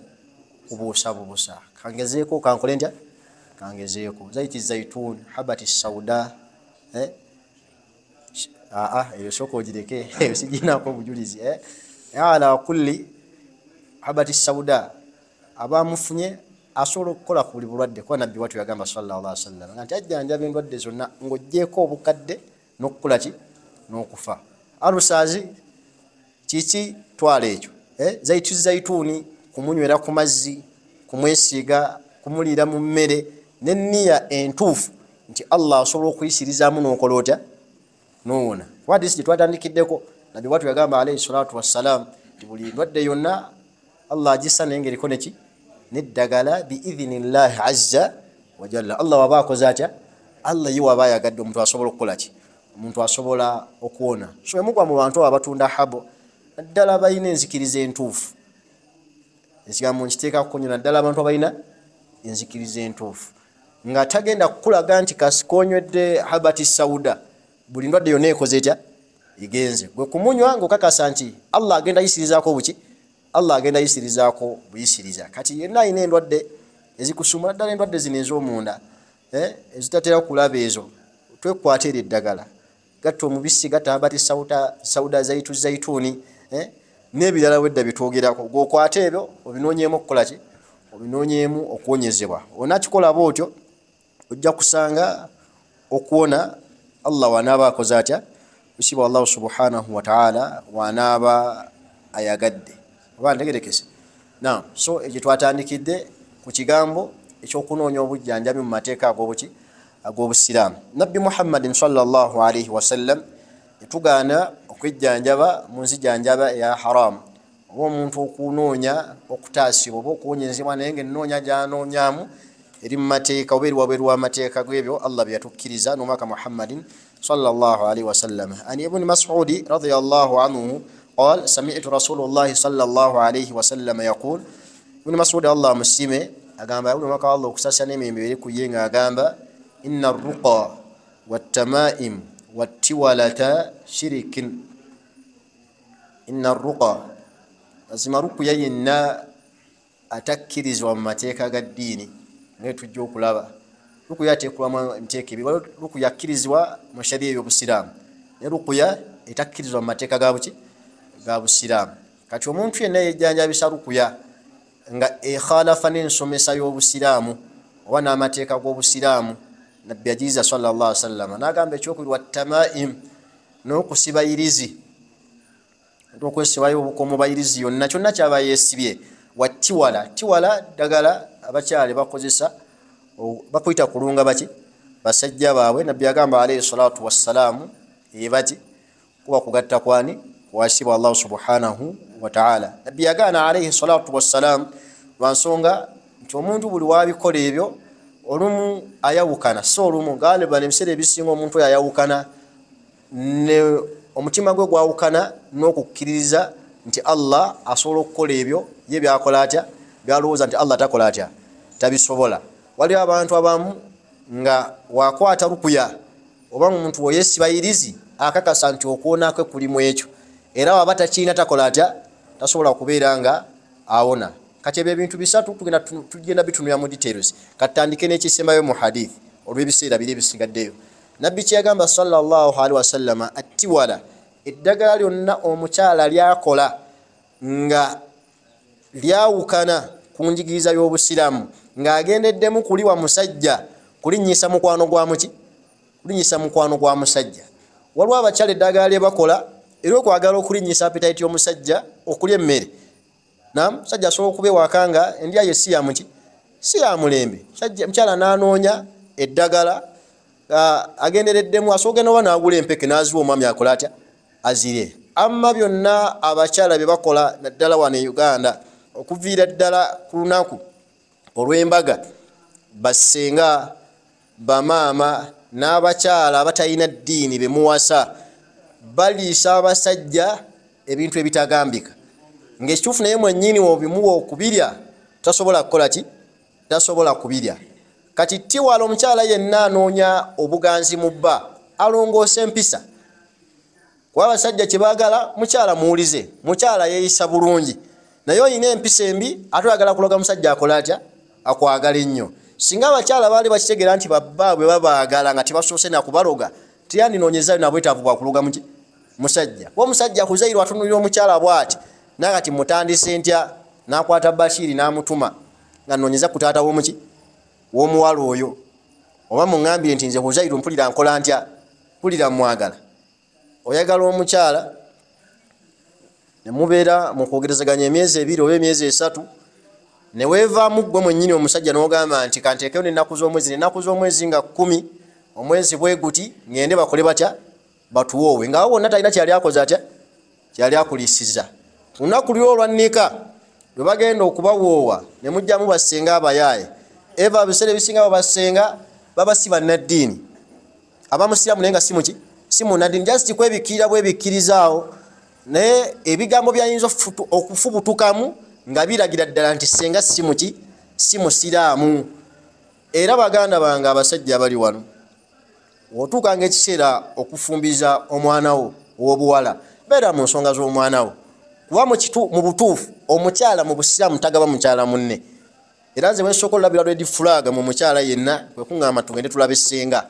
kubuusabuusa kangezeeko kankole ntya kangezeeko zaiti zaitun habati sauda eyo soko ogireke eyo sijinako obujulizi ala kulli habati sauda abamufunye asobola okukola ku buli bulwadde kuba nabbi watu yagamba sallallahu alaihi wasallam nti ajjanjaba endwadde zonna ng'oggyeko obukadde n'okukula ki n'okufa. Alusaazi kiki twala ekyo zaituuni kumunywera ku mazzi kumwesiiga kumuliira mu mmere n'enniya entuufu nti Allah asobola okuyisirizaamu n'okola otya n'owona. Kuba hadisi gye twatandikiddeko nabbi watu yagamba alayhi salatu wassalam nti buli ndwadde yonna Allah agissa naye ng'eriko neki n'eddagala biidhinillahi azza wa jalla. Allah waba akoze atya Allah ye waba ayagadde omuntu asobola okukola ki omuntu asobola okuwona. So emugwa mu bantu abatunda habo naddala balina enzikiriza entuufu ekigambo nkiteeka kukonyola naddala abantu abalina enzikiriza entuufu nga tagenda kukulaga nti kasikonywedde habati sauda buli ndwadde yonna ekoze etya igenze gwe kumunywa ng'okakasa nti Allah agenda yisirizaako buki Allah agenda yisirizaako buyisiriza. Kati yenna alina endwadde ezikusuma naddala endwadde zino ez'omunda ezitatera kulaba ezo twekwatera eddagala gatta omubisi gatta habati sauda zaituuni n'ebirala wedda bitwogerako gwokwate ebyo obinoonyeemu okukola ki obinoonyeemu okuwonyezebwa. Onakikola bwotyo ojja kusanga okuwona Allah wanaaba akoze atya usibwa Allah subhanahu wa ta'ala wanaaba ayagadde oba ntegerekese. Now so ekyo twatandikidde ku kigambo ekyokunoonya obujjanjabi mu mateeka ag'obusiraamu. Nabbi Muhammadin sallallahu alaihi wasallam etugaana okwejjanjaba mu nzijanjaba eya haramu oba omuntu okunoonya okutaasibwa oba okuwonyezebwa naye ng'ennoonya gy'anoonyaamu eri mu mateeka oba eri wabweru w'amateeka g'ebyo Allah bye yatukkiriza n'omwaka Muhammadin sallallahu alaihi wasallam. An ibn Mas'ud radiyallahu anhu قال سمعت رسول الله صلى الله عليه وسلم يقول ابن مسعود الله مسيمه agamba ابن مكه الله kusasa n'emiyembe eri kuyenga agamba inna الرقى والتمائم والتولة شرك inna الرقى lazima rukuya yenna atakkirizwa mu mateeka ga ddiini naye tujja okulaba rukuya ateekulamu emiteeka ebiri rukuya akkirizibwa mu shariya y'obusiraamu ne rukuya etakkirizwa mu mateeka ga buki ga busiraamu. Kati omuntu yenna yejjanjabisa rukuya nga ekhalafa n'ensomesa y'obusiraamu oba n'amateeka g'obusiraamu nabbi ajiiza sallallahu alaihi wasallam n'agamba ekyokubiri wattamaim n'okusiba irizi okwesibayo obukomo bayirizi yonna kyonna kyaba yeesibye. Wattiwala ddagala abakyale bakozesa bakuyita kulunga baki basajja baabwe nabbi agamba alayhi salatu wassalaamu ebati kuba kugatta kwani wasibwa Allah subhanahu wa ta'ala. Nabbi yagaana alayhi salatu wassalaam lwansonga nti omuntu buli wabikola ebyo olumu ayawukana so olumu galiban ebiseera ebisinga omuntu ayawukana ne omutima gwe gwawukana n'okukkiririza nti Allah asobola okukola ebyo ye byakola atya byalowooza nti Allah takola atya tabisobola. Waliwo abantu abamu nga wakwata rukuya oba omuntu weyeesiba irizi akakasa nti okuwona kwe kulimu ekyo era waba takiina takola atya tasobola kubeera nga awona. Kati ebyo ebintu bisatu tugenda bitunula mu details katandike n'ekisembayo mu hadith olw'ebiseera biri ebisigaddeyo. Nabbi kyeyagamba sallallahu alaihi wasallam attiwala eddagala lyonna omukyala lyakola nga lyawukana ku njigiriza y'obusiraamu ng'agendeddemu kuliwa musajja kulinnyisa mukwano gwa muki kulinnyisa mukwano gwa musajja. Waliwo abakyala eddagala lye bakola era okwagala okulinnyisa appetite y'omusajja okulya emmere. Musajja asobola okuba ewaka nga endya ye si ya muki si ya mulembe. Mukyala n'anoonya eddagala agendereddemu asobola n'oba n'agula empeke n'aziwa omwami akola atya azire. Amma byonna abakyala bye bakola naddala wano e Uganda okuviira ddala ku lunaku olw'embaga bassenga bamaama n'abakyala abatalina ddiini be muwasa baliisa abasajja ebintu ebitagambika ng'ekituufu naye mwennyini obimuwa okubirya tasobola kukola ki tasobola kubirya. Kati tiwala omukyala yenna anoonya obuganzi mu bba alongoose empisa kuba abasajja kye baagala mukyala muwulize mukyala yeeyisa bulungi naye oyina empisa embi ate oyagala kulaga musajja akola atya akwagala ennyo. Singa abakyala baali bakitegeera nti babbaabwe babaagala nga tebasoose na kubaloga tiyandinoonyeza nabwetaavu bwa kuloga muki musajja kuba omusajja akuzairwa atunulira omukyala bw'ati nakati mutandise ntya n'akwata Bashiri n'amutuma nga nonyeza ku taata w'omuki w'omuwala oyo oba muŋambire nti nze Huzairu mpulira nkola ntya mpulira mwagala oyagala omukyala ne mubeera mu kwogerezaganya emyezi 2 oba emyezi 3 ne weevaamu gwe mwennyini omusajja n'ogamba nti kanteekeyo n'ennaku z'omwezi nga 10 omwezi bwe guti ngende bakole batya batuwoowe nga wonna talina kyali akoze atya kyali akulisiza lunaku luli olwannika lwe bagenda okubawoowa ne mujjamu basenga abayaaye eva biseera ebisinga babasenga babasiba naddiini abamusiramu naye nga si munaddiini just kwebikirira bwebikirizaawo naye ebigambo byayinza okufubutukamu nga biragira ddala nti senga si musiraamu. Era baganda bange abasajja abali wano otuukanga ekiseera okufumbiza omwana wo ow'obuwala beera mu nsonga z'omwana wo kuba mu butuufu omukyala mu busiraamu tagaba mukyala munne. Era nze bwensooka olabira red flag mu mukyala yenna kwe kuŋŋamba tugende tulabe senga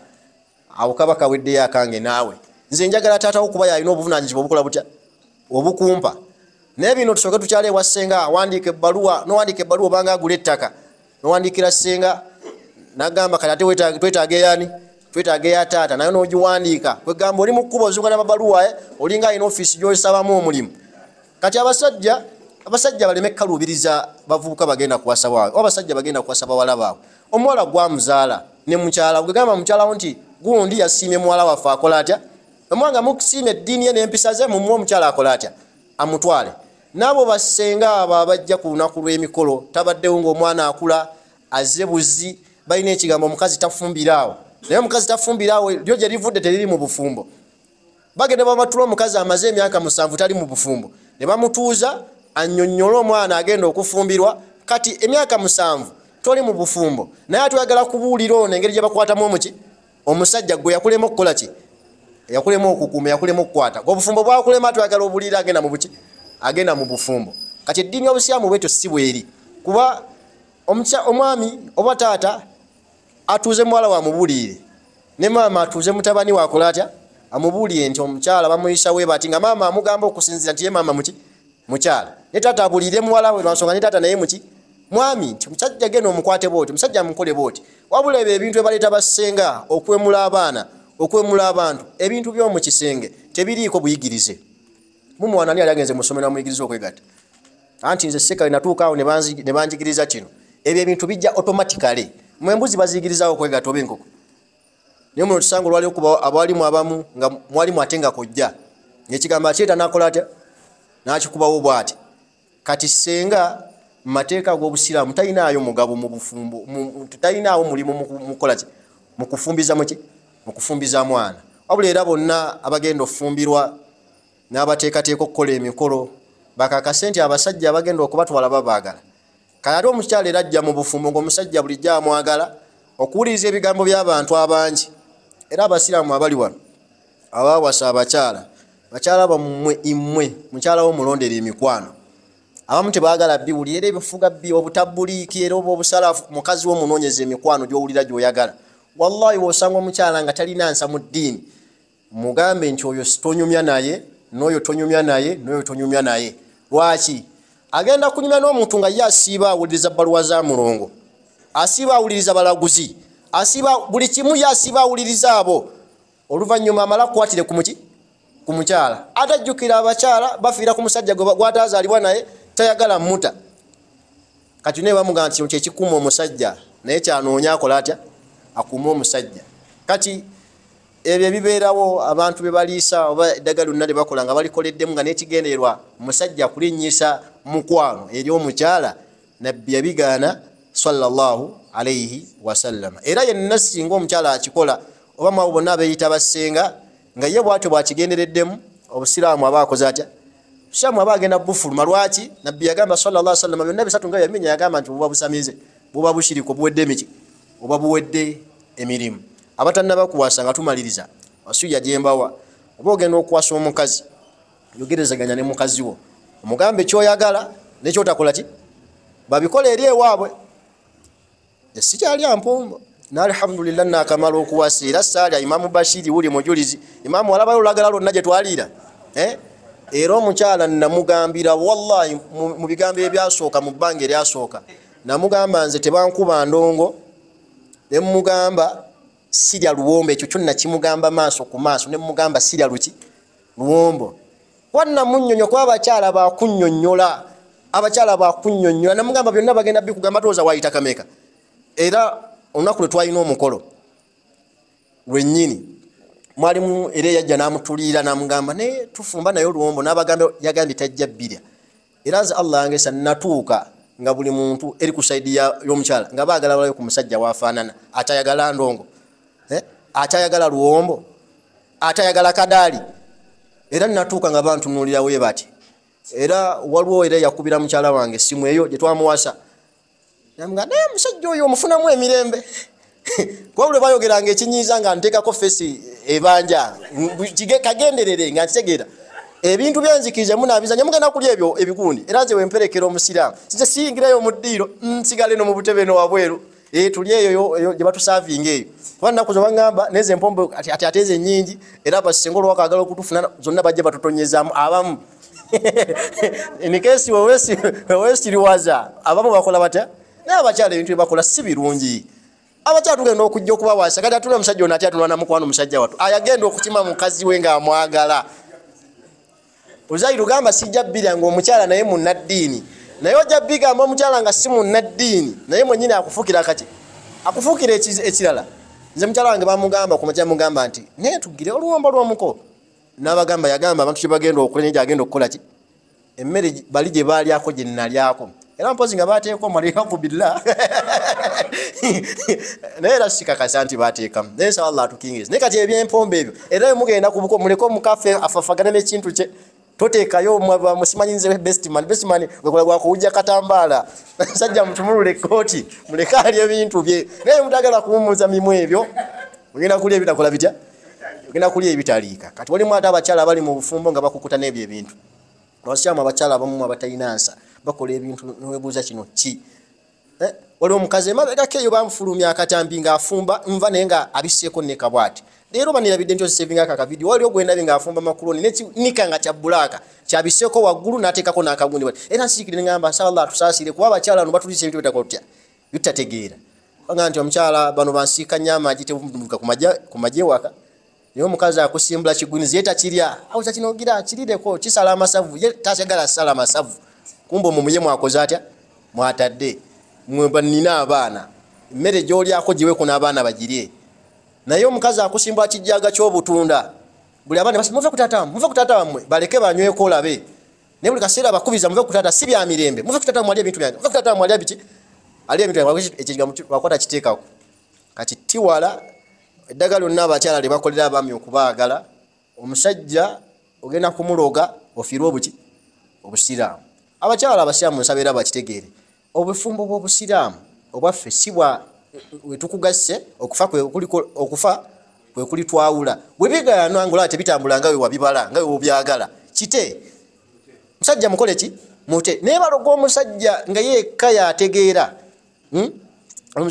awo kaba kaweddeyo akange naawe nze njagala taata wo kuba yalina obuvunaanyizibwa obukola butya obukumpa naye bino tusooke tukyala ewa senga awandiika ebbaluwa n'owandiika ebbaluwa obanga agula ettaka n'owandiikira senga n'agamba kati ate twetaaga eyani twetaaga eya taata naye n'ogiwandiika kwegamba oli mu kkubo ozunga n'amabaluwa olinga alina ofiisi gy'osabamu omulimu. Kati abasajja baleme kkalubiriza bavubuka bagenda kuwasa baabwe oba abasajja bagenda kuwasa bawala baabwe. Omuwala gwamuzaala ne mukyala gwegamba mukyalawo nti gundi yasiimye muwala waffe akola atya omwanga mukusiima eddiini ye n'empisa ze mumuwa omukyala akola atya amutwale. N'abo basenga abo abajja ku lunaku lw'emikolo tabaddewo ng'omwana akula azze buzi balina ekigambo omukazi tafumbiraawo naye omukazi tafumbiraawo lyo gye livudde teriri mu bufumbo. Bagenda bamatula omukazi amaze emyaka 7 tali mu bufumbo ne bamutuuza annyonnyola omwana agenda okufumbirwa kati emyaka 7 toli mu bufumbo naye atwagala kubuulira ono engeri gye bakwatamu omuki omusajja gwe yakulema okukola ki yakulema okukuuma yakulema okukwata obufumbo bwakulema atwagala obuulira agenda mu buki agenda mu bufumbo. Kati eddiini y'obusiraamu bwetyo si bweri kuba omwami oba taata atuuze muwala wamubuulire ne maama atuuze mutabani wakola atya amubuulire nti omukyala bamuyisa we bati nga maama amugamba okusinzira nti ye maama muki mukyala ne taata abuulire muwala we lwansonga ne taata naye muki mwami nti musajja genda omukwate booti musajja mukole booti wabula ebyo ebintu ebaleeta basenga okwemula abaana okwemula abantu ebintu by'omu kisenge tebiriiko buyigirize. Mumuwana ali agenze musomera muyigirize okwegatta anti nze sekale natuukaawo ne banjigiriza kino ebyo ebintu bijja automatically mwembuzi baziyigirizawo okwegatta oba enkoko naye muno tusanga olwali okuba abalimu abamu nga mwalimu ate nga kojja ng'ekigambo akyeta n'akola atya n'akikubawo bw'ati. Kati senga mu mateeka g'obusiraamu talinaayo mugabo mu bufumbo talinaawo mulimu mukola ki mu kufumbiza muki mu kufumbiza mwana wabula era bonna abagenda okufumbirwa n'abateekateeka okukola emikolo bakakase nti abasajja abagenda okubatwala babaagala. Kale ate omukyala era ajja mu bufumbo ng'omusajja bulijjo amwagala okuwuliriza ebigambo by'abantu abangi. Era abasiraamu abali wano abawasa bakyala bammwe immwe mukyala wo mulondera emikwano abamu tebaagala biwulira era ebifuga obutabbuliiki era oba obusalafu mukazi wo munoonyeza emikwano gy'owulira gy'oyagala. Wallahi wosanga omukyala nga talina nsa mu ddiini mugambe nti oyo tonyumya naye n'oyo tonyumya naye n'oyo tonyumya naye. Lwaki? Agenda kunyumya n'omuntu nga ye asiiba awuliriza bbaluwa za mulongo asiiba awuliriza balaguzi asiiba buli kimu ye asiiba awuliriza abo oluvannyuma amala kukwatire ku mukyala atajjukira abakyala bafiira ku musajja gw'ataazaalibwa naye tayagala muta. Kati naye bamugamba nti kyekikuuma omusajja naye kyanoonya akola atya akuuma omusajja. Kati ebyo ebibeerawo abantu be baliisa oba eddagala lyonna lye bakola nga balikoleddemu nga n'ekigendererwa musajja kulinnyisa mukwano eri omukyala nabbi yabigaana sallallahu alayhi wasallam. Era yenna singa omukyala akikola oba mwabo bonna abeeyita basenga nga ye bwatyo bwakigendereddemu obusiraamu aba akoze atya obusiraamu aba agenda bufuluma. Lwaki? Nabbi yagamba sallallahu alayhi wasallam byonna bisatu nga yamenya yagamba nti buba busamize buba bushiriko buwedde emiki oba buwedde emirimu. Abatannaba kuwasa nga tumaliriza wasuya gyembawa oba ogenda okuwasa omukazi yogerezaganya ne mukazi wo omugambe kyoyagala nekyotakola ki babikola eri ewaabwe. Sikyali ampombo na alhamdulillah nakamala okuwasa era saalya Imamu Bashiri wuli mujulizi Imamu walaba olagala lonna gye twaliira era omukyala namugambira wallahi mu bigambo ebyasooka mu bbanga eryasooka namugamba nze tebankuba ndongo ne mugamba sirya luwombo ekyo kyonna kimugamba maaso ku maaso ne mugamba sirya luki luwombo wanna munnyonnyo kwa abakyala bakunnyonnyola abakyala bakunnyonnyola namugamba byonna bagenda bikugamba tooza waayita kameka era olunaku lwe twalina omukolo lwennyini mwalimu era yajja n'amutuliira n'amugamba naye tufumba naye oluwombo n'abagamba yagambye tajja bbirya era nze Allah angesa natuuka nga buli muntu eri ku saidi y'omukyala nga baagala balayo ku musajja waafaanana atayagala ndongo atayagala luwombo atayagala kadaali era natuuka nga bantunuulira we bati era waliwo era yakubira mukyala wange essimu eyo gye twamuwasa namuga naye musajja oyo omufunamu emirembe kwabule bayogeranga ekinyiiza nga nteekako fesi ebanja kagenderere nga nkitegeera ebintu byenzikiriza munabizanya mugenda kulya ebyo ebigundi era nze wemperekera omusiraamu size siyingirayo mu ddiiro nsigale no mu butebe no wabweru tuli eyo gye batusavinga eyo kuba nnaku zo baŋŋamba neze empombo ati ateze nnyingi era basinga olwakagala okutufuna zonna bajja batutonyezaamu abamu enikesi wewesiriwaza abamu bakola batya naye abakyala ebintu byebakola si birungi abakyala tugenda okujja okubawaasa kati atula omusajja ono ati atunula namukwano omusajja watu ayagenda okukima mukazi we ng'amwagala Uzairu gamba sijja bbirya ng'omukyala naye munnaddiini naye ojja bigamba omukyala nga si munnaddiini naye mwennyini akufukira kati akufukira ekirala nze mukyala wange bamugamba ku makya mugamba nti naye tugire oluwombo lw'omuko n'abagamba yagamba abantu kye bagenda okukola naye gyagenda okukola ki emmere bali gye baalyako gye nnalyako era mpozi nga baateeka maliraku billah naye era sikakasa nti baateekamu naye nsaba Allah atukingirize naye kati ebyempombo ebyo era mugenda kubuko muleke omukafe afafagana n'ekintu kye toteekayo musimanyize bestman wekola kuwujja katambaala sajja mutumulule ekkooti muleke alya ebintu bye naye mutagala kuwummuza mimu ebyo ogenda kulya ebitakola bitya ogenda kulya ebitaliika kati walimu ate abakyala bali mu bufumbo nga bakukuta n'ebyo ebintu abasiraamu abakyala abamu abatalina nsa bakola ebintu newebuuza kino ki waliwo omukazi emabegako eyo bamufulumya akatambi ng'afumba nva naye nga abisseeko nekabwati leero banirabidde nti ozisevinga aka kavidiyo waliwo gwendabye ng'afumba makuloni nekinika nga kya bulaaka kyabisseeko waggulu n'ateekako n'akagundi bati era nsiikirire ngamba nsaba Allah atusaasire kuba abakyala no batulisa ebintu bitakola tutya bitategeera kubanga nti omukyala bano bansiika nnyo amagi tebumuka ku magye waka naye omukazi akusimbula kigunizi ye takirya awuza kino gira kirireko kisala amasavu ye takyagala sala amasavu kumba omumuye mwakoze atya mwatadde mwe nina abaana emmere gy'olyako giweko n'abaana bagirye naye omukazi akusimbula kijjaga ky'obutunda buli abaana basi muve ku taata wammwe baleke banyweko olabe naye buli kaseera bakubiza muve ku taata si bya mirembe muve ku taata mwalya ebintu byange muve ku taata mwalya biki alya ebintu byange ekigambo wakwata kiteekako kati tiwala eddagala lyonna abakyala lye bakolera abaami okubaagala omusajja ogenda kumuloga ofiirwe obuki obusiraamu abakyala abasiraamu nsabeera bakitegeere obufumbo bw'obusiraamu obwaffe si bwa wetukugasse okufa kwe kuli twawula bwebigayana ngola tebitambula nga we wabibala nga we obyagala kite musajja mukole ki mute naye baloga omusajja nga yekka yategeera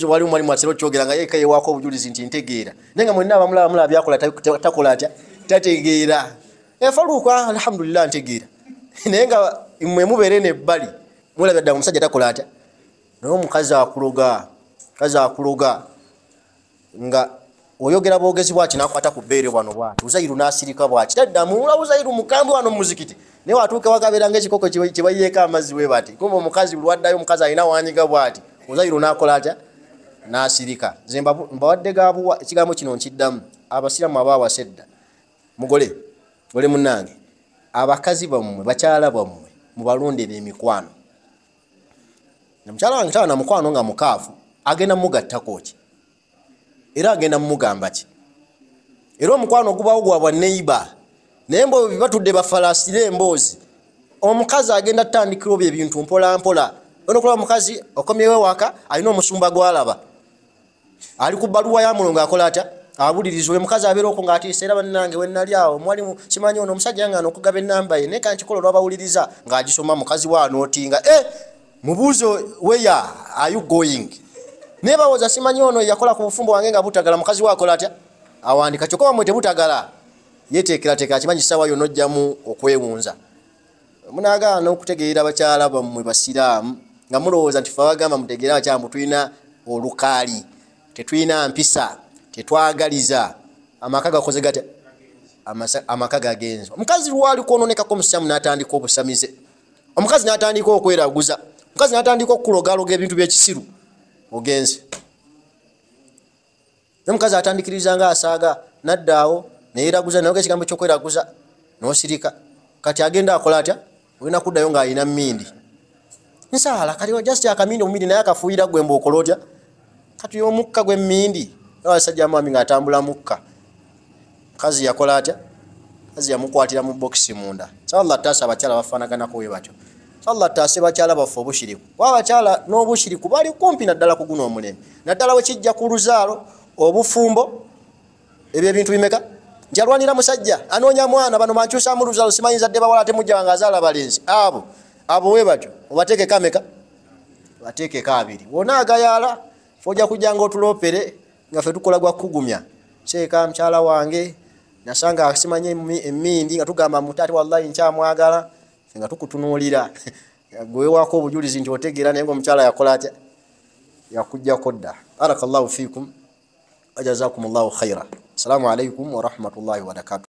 wali mwalimu asero kyogera nga yekka yewaako obujulizi nti ntegeera naye nga mwenna abamulaba byakola takola atya tategeera efaluuka alhamdulillah ntegeera naye nga mmwe mubeere nebbali mulabya ddala omusajja takola atya naye omukazi akuloga nga oyogera bwogezi bwaki nakwata ku bbeere bwano bwati Uzairu n'asirika bwaki taddamu Uzairu mukambi wano muzikiti naye watuuke wakabeera ng'ekikoko kye bayiyeeko amazzi we bati kumba omukazi lwaddayo omukazi alina wanyiga bwati Uzairu n'akola atya n'asirika nze mbawadde gabuwa ekigambo kino nkiddamu abasiraamu abaawasa edda mugole munnange abakazi bammwe bakyala bammwe mubalondera emikwano mukyala wange tawana mukwano nga mukaafu agenda mugattako ki era agenda mumugamba ki era omukwano gubawo gwa bwa neiba naye mbo batudde bafalasire emboozi omukazi agenda tutandikira obyo ebintu mpola mpola onokola omukazi okomyewe waka alina omusumba gwalaba ali ku bbaluwa ya mulongo akola atya abuliriza oyo mukazi abeera okwo ng'atiisa era bannange wennali awo mwalimu simanyi ono omusajja yange okugaba ennamba ye naye kankikola olwabawuliriza ng'agisoma mukazi wa anootinga mubuuze where are you going naye bawoza simanyi ono yakola ku bufumbo wange nga butagala mukazi wa akola atya awandika kyokka bamwe tebutagala yeteekerateeka akimanyi ssaawa yonna ojjamu okwewunza munaagaana okutegeera bakyala bammwe basiraamu nga mulowooza nti fawagamba mutegeera kyambu tulina olukaali tetulina mpisa tetwagaliza amaka gakoze gate amaka gagenze omukazi lwali kwononekako omusajja n'atandika obusamize omukazi n'atandika okweraguza omukazi n'atandika okukulogaloga ebintu by'ekisiru ogenze omukazi atandikiriza nga asaaga naddaawo neeraguza naye ekigambo ky'okweraguza n'osirika kati agenda akola atya olina kuddayo ng'alina mmindi nsaala kati just akamindi omumindi naye akafuuyira gwe mbookola otya kati omukka gwe mmindi abasajja mwami ng'atambula mukka kazi yakola atya kazi yamukwatira mu bokisi munda Allah taasa abakyala bafaanaganako we batyo Allah taase bakyala baffe obushiriku wabakyala n'obushiriku bali kumpi naddala ku guno omulembe naddala we kijja ku luzaalo obufumbo ebyo ebintu bimeka nti alwanira musajja anoonya mwana bano mankyusaamu luzaalo simanyi zadde bawala ate mujja wange azaala balenzi abo we batyo obateekeko ameka bateekeko abiri wona agayaala fojja kujjanga otulopere nga ffe tukola gwa kugumya seeka mukyala wange nasanga asimanye emmindi nga tugamba mutaati wallahi nkyamwagala nga tukutunuulira gwewaako obujulizi nti otegeera naye ngaomukyala yakola atya yakujjako dda. Barakallahu fikum wa jazakumullahu khaira. Assalamu alaikum wa rahmatullahi wa barakatuh.